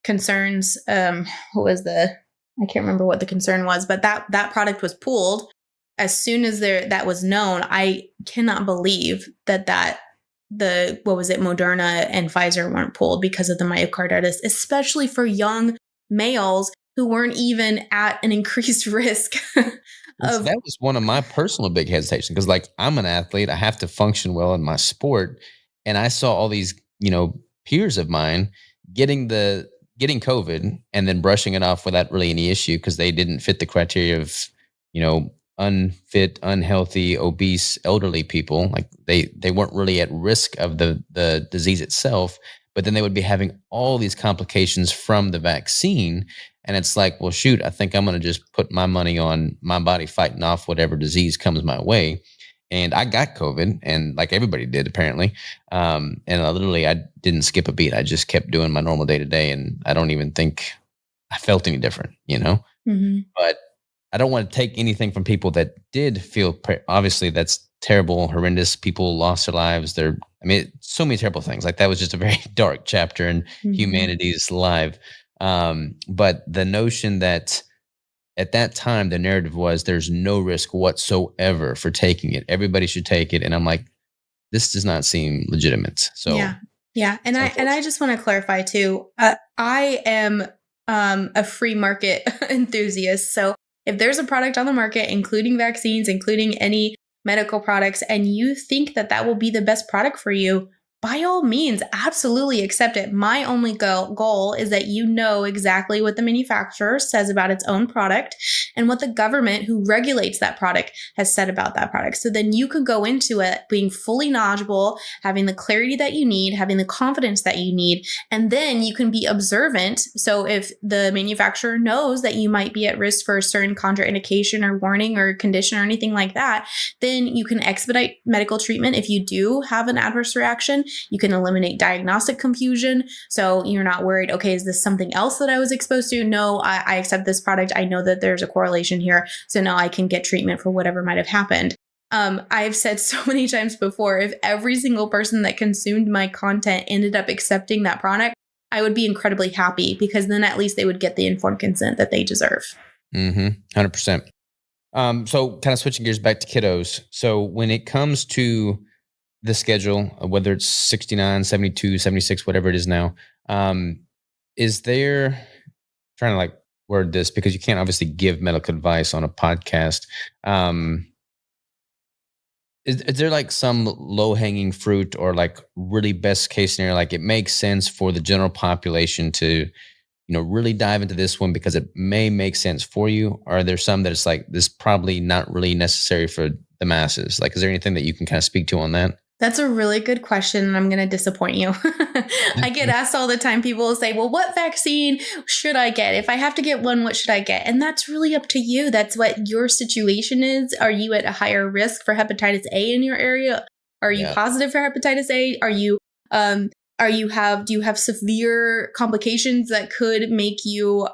concerns. What was I can't remember what the concern was, but that product was pulled as soon as that was known. I cannot believe that Moderna and Pfizer weren't pulled because of the myocarditis, especially for young males who weren't even at an increased risk of. That was one of my personal big hesitations because, like, I'm an athlete, I have to function well in my sport, and I saw all these, peers of mine getting COVID and then brushing it off without really any issue because they didn't fit the criteria of, unfit, unhealthy, obese, elderly people. Like they weren't really at risk of the disease itself, but then they would be having all these complications from the vaccine. And it's like, well, shoot, I think I'm going to just put my money on my body fighting off whatever disease comes my way. And I got COVID, and like everybody did apparently. And I didn't skip a beat. I just kept doing my normal day to day, and I don't even think I felt any different, Mm-hmm. But I don't want to take anything from people that did feel. Obviously, that's terrible, horrendous. People lost their lives. So many terrible things. Like that was just a very dark chapter in humanity's life. But the notion that at that time, the narrative was there's no risk whatsoever for taking it. Everybody should take it. And I'm like, this does not seem legitimate. So yeah. And I just want to clarify too. I am a free market enthusiast. So if there's a product on the market, including vaccines, including any medical products, and you think that that will be the best product for you, by all means, absolutely accept it. My only goal is that you know exactly what the manufacturer says about its own product and what the government who regulates that product has said about that product. So then you can go into it being fully knowledgeable, having the clarity that you need, having the confidence that you need, and then you can be observant. So if the manufacturer knows that you might be at risk for a certain contraindication or warning or condition or anything like that, then you can expedite medical treatment. If you do have an adverse reaction, you can eliminate diagnostic confusion. So you're not worried, okay, is this something else that I was exposed to? No, I accept this product. I know that there's a correlation here. So now I can get treatment for whatever might have happened. I've said so many times before, if every single person that consumed my content ended up accepting that product, I would be incredibly happy because then at least they would get the informed consent that they deserve. 100%. So kind of switching gears back to kiddos. So when it comes to the schedule, whether it's 69, 72, 76, whatever it is now, is there, trying to like word this because you can't obviously give medical advice on a podcast. Is there like some low hanging fruit or like really best case scenario? Like it makes sense for the general population to, really dive into this one because it may make sense for you. Or are there some that it's like, this probably not really necessary for the masses? Like, is there anything that you can kind of speak to on that? That's a really good question, and I'm going to disappoint you. I get asked all the time. People will say, well, what vaccine should I get? If I have to get one, what should I get? And that's really up to you. That's what your situation is. Are you at a higher risk for hepatitis A in your area? Are you positive for hepatitis A? Do you have severe complications that could make you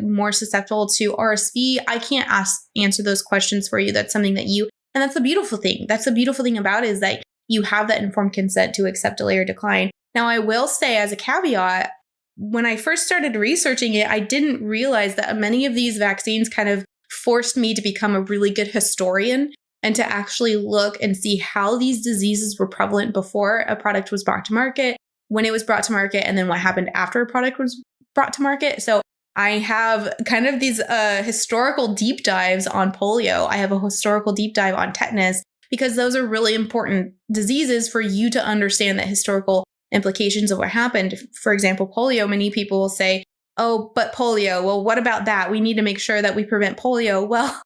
more susceptible to RSV? I can't answer those questions for you. That's something that and that's the beautiful thing. That's the beautiful thing about it is that you have that informed consent to accept, delay, or decline. Now, I will say as a caveat, when I first started researching it, I didn't realize that many of these vaccines kind of forced me to become a really good historian and to actually look and see how these diseases were prevalent before a product was brought to market, when it was brought to market, and then what happened after a product was brought to market. So I have kind of these historical deep dives on polio. I have a historical deep dive on tetanus because those are really important diseases for you to understand the historical implications of what happened. For example, polio, many people will say, oh, but polio, well, what about that? We need to make sure that we prevent polio. Well,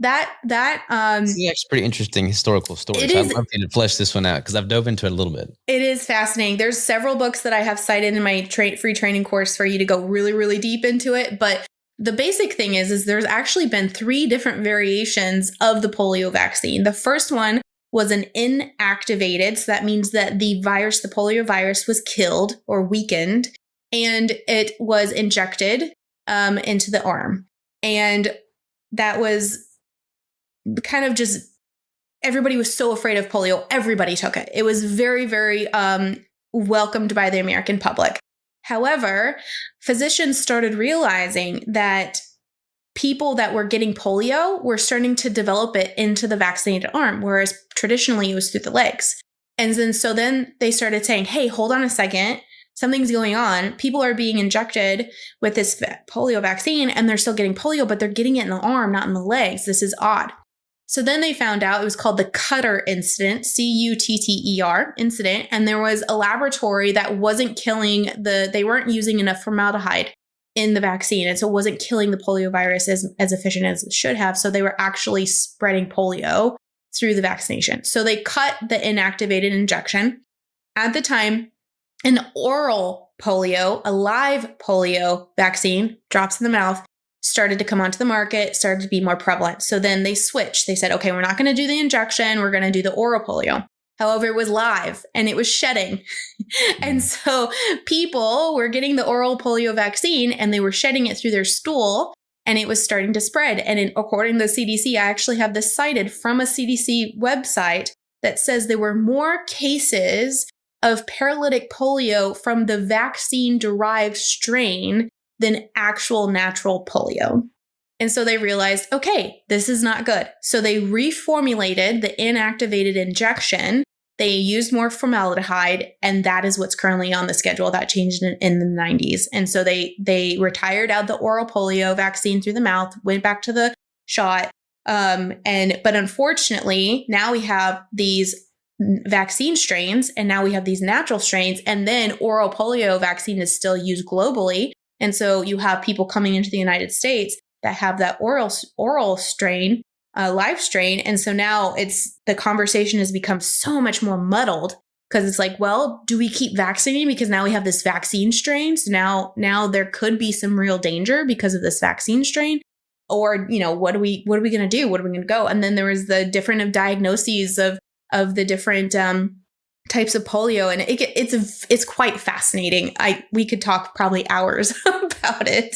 It's actually pretty interesting historical story. So I'd love to flesh this one out because I've dove into it a little bit. It is fascinating. There's several books that I have cited in my free training course for you to go really, really deep into it. But the basic thing is there's actually been 3 different variations of the polio vaccine. The first one was an inactivated. So that means that the polio virus was killed or weakened, and it was injected into the arm. And that was kind of just everybody was so afraid of polio. Everybody took it. It was very, very welcomed by the American public. However, physicians started realizing that people that were getting polio were starting to develop it into the vaccinated arm, whereas traditionally it was through the legs. And then they started saying, hey, hold on a second. Something's going on. People are being injected with this polio vaccine and they're still getting polio, but they're getting it in the arm, not in the legs. This is odd. So then they found out it was called the Cutter incident, C-U-T-T-E-R incident. And there was a laboratory that wasn't killing they weren't using enough formaldehyde in the vaccine. And so it wasn't killing the polio virus as efficient as it should have. So they were actually spreading polio through the vaccination. So they cut the inactivated injection. At the time, an oral polio, a live polio vaccine, drops in the mouth, started to come onto the market, started to be more prevalent. So then they switched. They said, okay, we're not going to do the injection. We're going to do the oral polio. However, it was live and it was shedding. And so people were getting the oral polio vaccine and they were shedding it through their stool and it was starting to spread. And according to the CDC, I actually have this cited from a CDC website that says there were more cases of paralytic polio from the vaccine-derived strain than actual natural polio. And so they realized, okay, this is not good. So they reformulated the inactivated injection. They used more formaldehyde, and that is what's currently on the schedule. That changed in the 90s. And so they retired out the oral polio vaccine through the mouth, went back to the shot. But unfortunately, now we have these vaccine strains, and now we have these natural strains, and then oral polio vaccine is still used globally. And so you have people coming into the United States that have that oral strain, live strain. And so now the conversation has become so much more muddled because it's like, well, do we keep vaccinating because now we have this vaccine strain? So now there could be some real danger because of this vaccine strain. Or, what are we going to do? What are we going to go? And then there was the different diagnoses of the different types of polio, and it's quite fascinating. We could talk probably hours about it,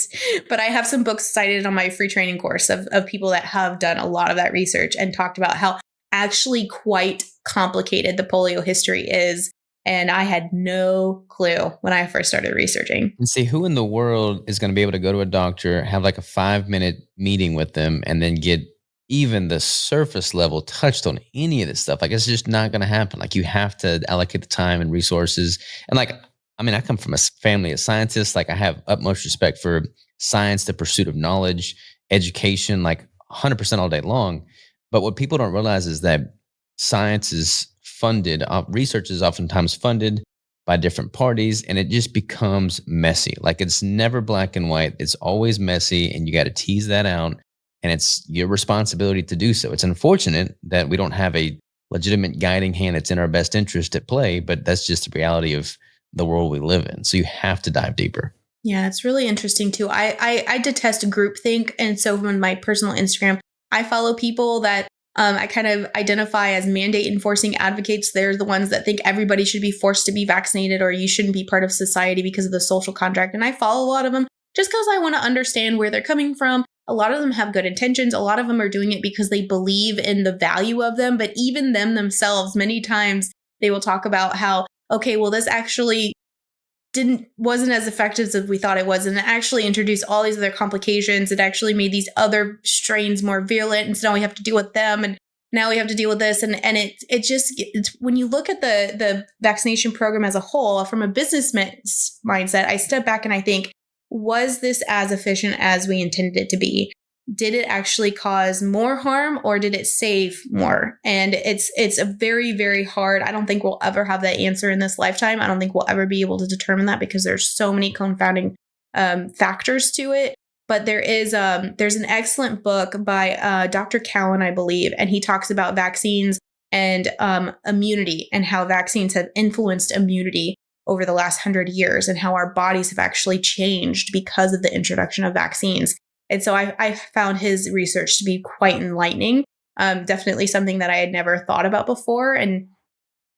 but I have some books cited on my free training course of people that have done a lot of that research and talked about how actually quite complicated the polio history is. And I had no clue when I first started researching. And see, who in the world is going to be able to go to a doctor, have like a 5-minute meeting with them, and then get even the surface level touched on any of this stuff? Like, it's just not going to happen. Like, you have to allocate the time and resources. And I come from a family of scientists. Like, I have utmost respect for science, the pursuit of knowledge, education, like 100% all day long. But what people don't realize is that science is funded, research is oftentimes funded by different parties, and it just becomes messy. Like, it's never black and white. It's always messy, and you got to tease that out. And it's your responsibility to do so. It's unfortunate that we don't have a legitimate guiding hand that's in our best interest at play, but that's just the reality of the world we live in. So you have to dive deeper. Yeah, it's really interesting too. I detest groupthink. And so on my personal Instagram, I follow people that I kind of identify as mandate enforcing advocates. They're the ones that think everybody should be forced to be vaccinated or you shouldn't be part of society because of the social contract. And I follow a lot of them just because I want to understand where they're coming from. A lot of them have good intentions. A lot of them are doing it because they believe in the value of them. But even them themselves, many times they will talk about how, okay, well, this actually wasn't as effective as we thought it was. And it actually introduced all these other complications. It actually made these other strains more virulent. And so now we have to deal with them. And now we have to deal with this. And it's when you look at the vaccination program as a whole, from a business mindset, I step back and I think, was this as efficient as we intended it to be? Did it actually cause more harm or did it save more? And it's a very, very hard. I don't think we'll ever have that answer in this lifetime. I don't think we'll ever be able to determine that because there's so many confounding factors to it. But there's an excellent book by Dr. Cowan, I believe, and he talks about vaccines and immunity and how vaccines have influenced immunity over the last 100 years and how our bodies have actually changed because of the introduction of vaccines. And so I found his research to be quite enlightening. Definitely something that I had never thought about before. And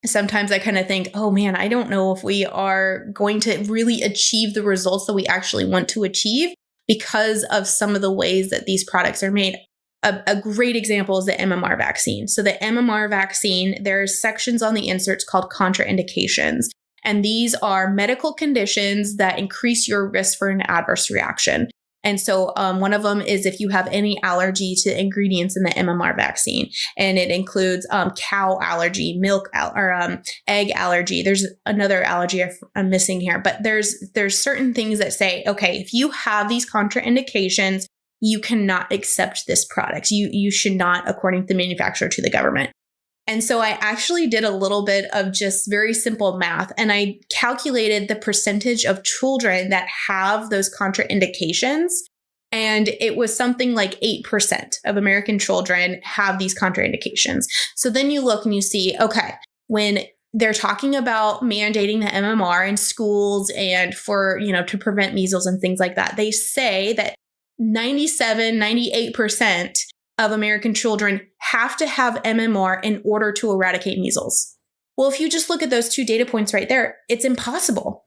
sometimes I kind of think, oh man, I don't know if we are going to really achieve the results that we actually want to achieve because of some of the ways that these products are made. a great example is the MMR vaccine. So the MMR vaccine, there's sections on the inserts called contraindications. And these are medical conditions that increase your risk for an adverse reaction. And so one of them is if you have any allergy to ingredients in the MMR vaccine, and it includes cow allergy, milk or egg allergy. There's another allergy I'm missing here, but there's certain things that say, okay, if you have these contraindications, you cannot accept this product. You should not, according to the manufacturer, to the government. And so I actually did a little bit of just very simple math, and I calculated the percentage of children that have those contraindications. And it was something like 8% of American children have these contraindications. So then you look and you see, okay, when they're talking about mandating the MMR in schools and for, to prevent measles and things like that, they say that 98% of American children have to have MMR in order to eradicate measles. Well, if you just look at those two data points right there, it's impossible.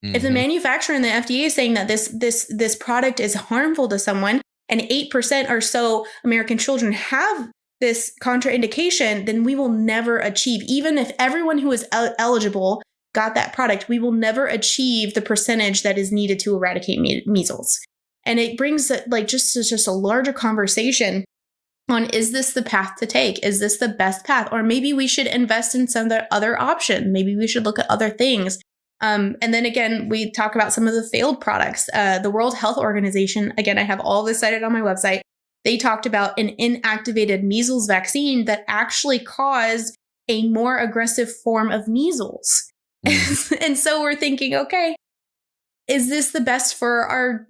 Mm-hmm. If the manufacturer and the FDA is saying that this product is harmful to someone, and 8% or so American children have this contraindication, then we will never achieve, even if everyone who is eligible got that product, we will never achieve the percentage that is needed to eradicate measles. And it brings just a larger conversation on, is this the path to take? Is this the best path? Or maybe we should invest in some other option. Maybe we should look at other things. And then again, we talk about some of the failed products. The World Health Organization, again, I have all this cited on my website. They talked about an inactivated measles vaccine that actually caused a more aggressive form of measles. And so we're thinking, okay, is this the best for our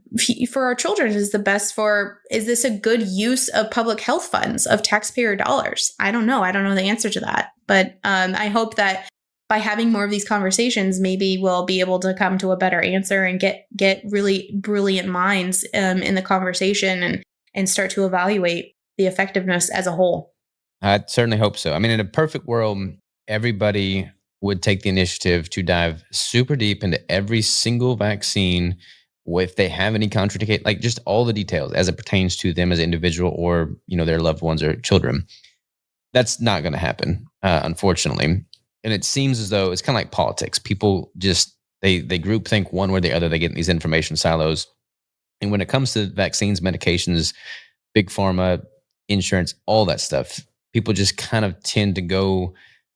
children? Is this a good use of public health funds, of taxpayer dollars? I don't know. I don't know the answer to that. But I hope that by having more of these conversations, maybe we'll be able to come to a better answer and get really brilliant minds in the conversation and start to evaluate the effectiveness as a whole. I certainly hope so. I mean, in a perfect world, everybody would take the initiative to dive super deep into every single vaccine, if they have any contraindication, like just all the details as it pertains to them as an individual or, their loved ones or children. That's not going to happen, unfortunately. And it seems as though it's kind of like politics. People just, they group think one way or the other. They get in these information silos. And when it comes to vaccines, medications, big pharma, insurance, all that stuff, people just kind of tend to go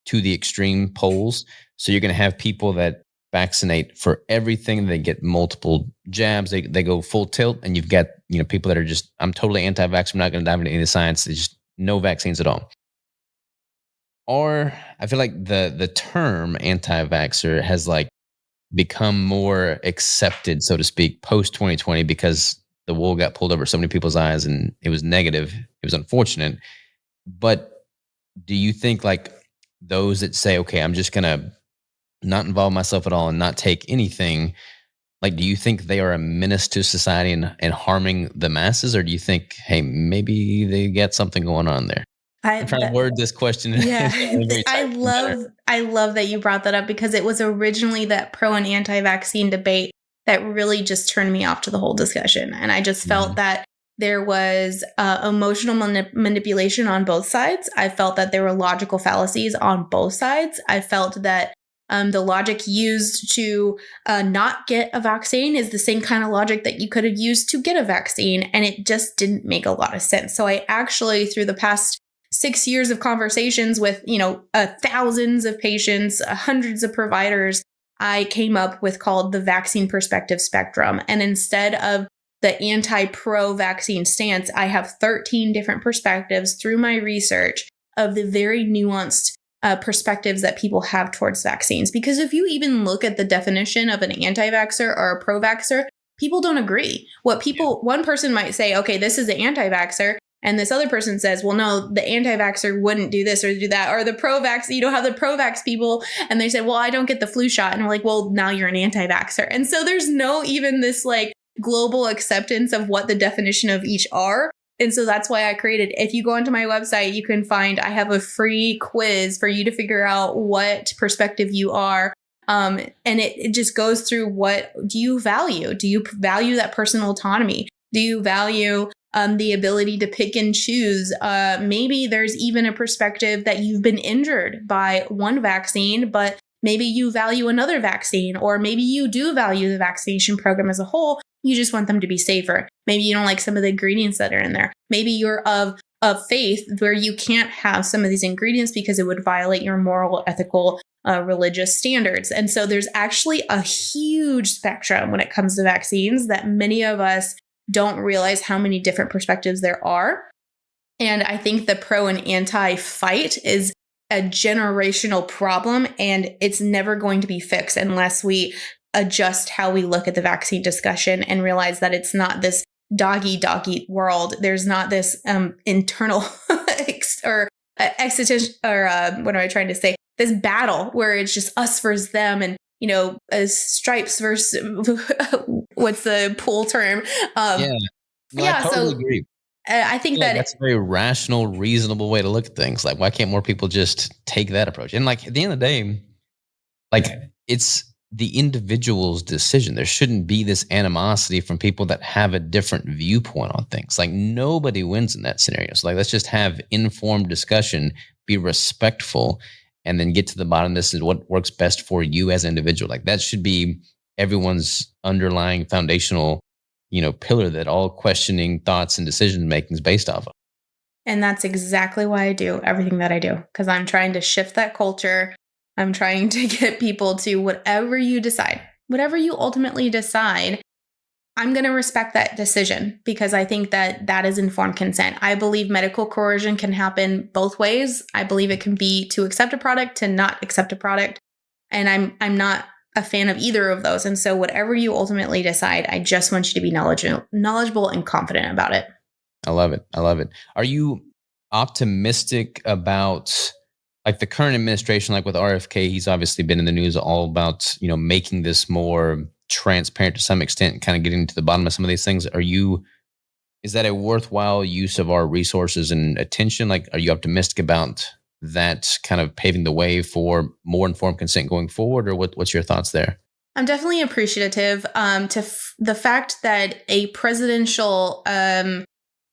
to the extreme poles. So you're going to have people that vaccinate for everything. They get multiple jabs. They go full tilt. And you've got, people that are just, I'm totally anti-vax. I'm not going to dive into any science. There's just no vaccines at all. Or I feel like the term anti-vaxxer has become more accepted, so to speak, post 2020, because the wool got pulled over so many people's eyes and it was negative. It was unfortunate. But do you think those that say, okay, I'm just going to not involve myself at all and not take anything, do you think they are a menace to society and harming the masses? Or do you think, hey, maybe they got something going on there? I'm trying to word this question. Yeah, I love that you brought that up, because it was originally that pro and anti-vaccine debate that really just turned me off to the whole discussion. And I just felt that there was emotional manipulation on both sides. I felt that there were logical fallacies on both sides. I felt that the logic used to not get a vaccine is the same kind of logic that you could have used to get a vaccine. And it just didn't make a lot of sense. So I actually, through the past 6 years of conversations with, thousands of patients, hundreds of providers, I came up with called the vaccine perspective spectrum. And instead of the anti-pro vaccine stance, I have 13 different perspectives through my research of the very nuanced perspectives that people have towards vaccines. Because if you even look at the definition of an anti-vaxxer or a pro-vaxxer, people don't agree. One person might say, okay, this is an anti-vaxxer. And this other person says, well, no, the anti-vaxxer wouldn't do this or do that. Or the pro-vax, have the pro-vax people. And they say, well, I don't get the flu shot. And we're like, well, now you're an anti-vaxxer. And so there's no even this global acceptance of what the definition of each are. And so that's why I created, if you go onto my website, you can find, I have a free quiz for you to figure out what perspective you are. And it just goes through, what do you value? Do you value that personal autonomy? Do you value the ability to pick and choose. Maybe there's even a perspective that you've been injured by one vaccine, but maybe you value another vaccine, or maybe you do value the vaccination program as a whole. You just want them to be safer. Maybe you don't like some of the ingredients that are in there. Maybe you're of faith where you can't have some of these ingredients because it would violate your moral, ethical, religious standards. And so there's actually a huge spectrum when it comes to vaccines that many of us don't realize how many different perspectives there are. And I think the pro and anti fight is a generational problem, and it's never going to be fixed unless we adjust how we look at the vaccine discussion and realize that it's not this dog-eat world. There's not this internal or existential, or what am I trying to say? This battle where it's just us versus them, and stripes versus what's the pool term? I totally agree. I think that that's a very rational, reasonable way to look at things. Like, why can't more people just take that approach? And like at the end of the day, like it's the individual's decision. There shouldn't be this animosity from people that have a different viewpoint on things. Like, nobody wins in that scenario. So like, let's just have informed discussion, be respectful, and then get to the bottom. This is what works best for you as an individual. Like, that should be everyone's underlying foundational, pillar that all questioning thoughts and decision making is based off of. And that's exactly why I do everything that I do, because I'm trying to shift that culture. I'm trying to get people to whatever you decide, whatever you ultimately decide, I'm going to respect that decision, because I think that that is informed consent. I believe medical coercion can happen both ways. I believe it can be to accept a product, to not accept a product. And I'm not a fan of either of those. And so whatever you ultimately decide, I just want you to be knowledgeable and confident about it. I love it. Are you optimistic about like the current administration, like with RFK? He's obviously been in the news all about, making this more transparent to some extent, kind of getting to the bottom of some of these things. Is that a worthwhile use of our resources and attention? Like, are you optimistic about that kind of paving the way for more informed consent going forward, or what's your thoughts there? I'm definitely appreciative to the fact that a presidential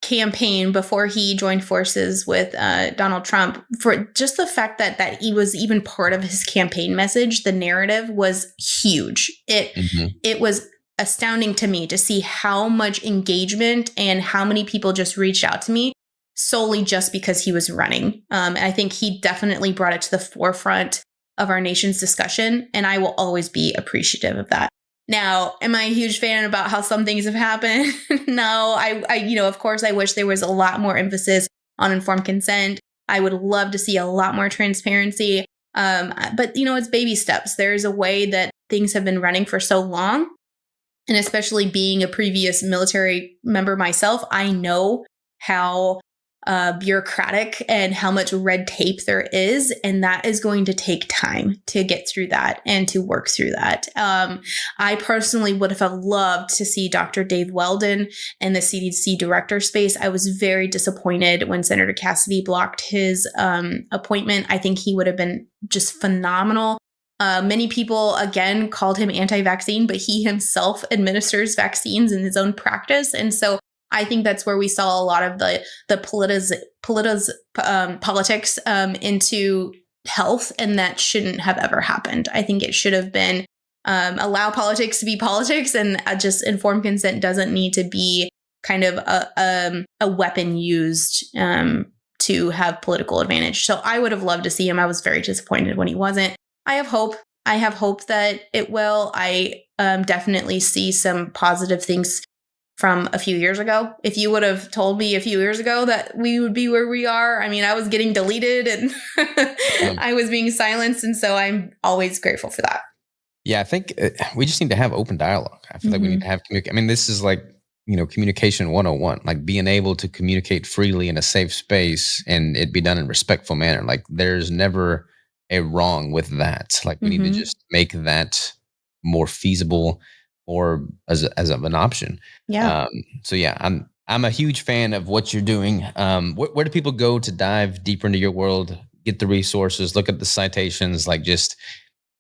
campaign before he joined forces with Donald Trump, for just the fact that he was even part of his campaign message, the narrative was huge. It was astounding to me to see how much engagement and how many people just reached out to me solely just because he was running. I think he definitely brought it to the forefront of our nation's discussion, and I will always be appreciative of that. Now, am I a huge fan about how some things have happened? No, I of course, I wish there was a lot more emphasis on informed consent. I would love to see a lot more transparency. But it's baby steps. There is a way that things have been running for so long. And especially being a previous military member myself, I know how bureaucratic and how much red tape there is. And that is going to take time to get through that and to work through that. I personally would have loved to see Dr. Dave Weldon in the CDC director space. I was very disappointed when Senator Cassidy blocked his appointment. I think he would have been just phenomenal. Many people, again, called him anti-vaccine, but he himself administers vaccines in his own practice. And so I think that's where we saw a lot of the politics into health, and that shouldn't have ever happened. I think it should have been allow politics to be politics, and just informed consent doesn't need to be kind of a weapon used to have political advantage. So I would have loved to see him. I was very disappointed when he wasn't. I have hope. I have hope that it will. I definitely see some positive things from a few years ago. If you would have told me a few years ago that we would be where we are, I mean, I was getting deleted and I was being silenced. And so I'm always grateful for that. Yeah, I think we just need to have open dialogue. I feel like we need to have communication. I mean, this is like, communication 101, like being able to communicate freely in a safe space and it be done in a respectful manner. Like, there's never a wrong with that. Like, we need to just make that more feasible or as an option. Yeah. So yeah, I'm a huge fan of what you're doing. Where do people go to dive deeper into your world, get the resources, look at the citations, like just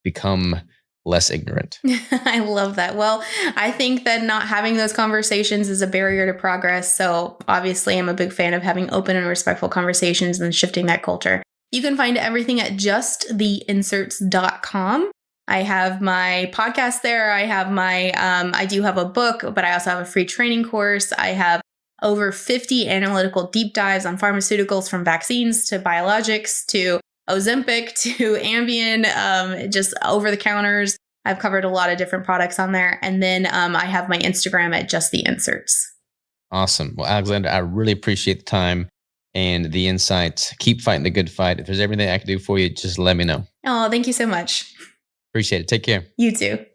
become less ignorant. I love that. Well, I think that not having those conversations is a barrier to progress. So obviously, I'm a big fan of having open and respectful conversations and shifting that culture. You can find everything at justtheinserts.com. I have my podcast there. I have I do have a book, but I also have a free training course. I have over 50 analytical deep dives on pharmaceuticals, from vaccines to biologics to Ozempic to Ambien, just over the counters. I've covered a lot of different products on there. And then I have my Instagram at Just the Inserts. Awesome. Well, Alexander, I really appreciate the time and the insights. Keep fighting the good fight. If there's everything I can do for you, just let me know. Oh, thank you so much. Appreciate it. Take care. You too.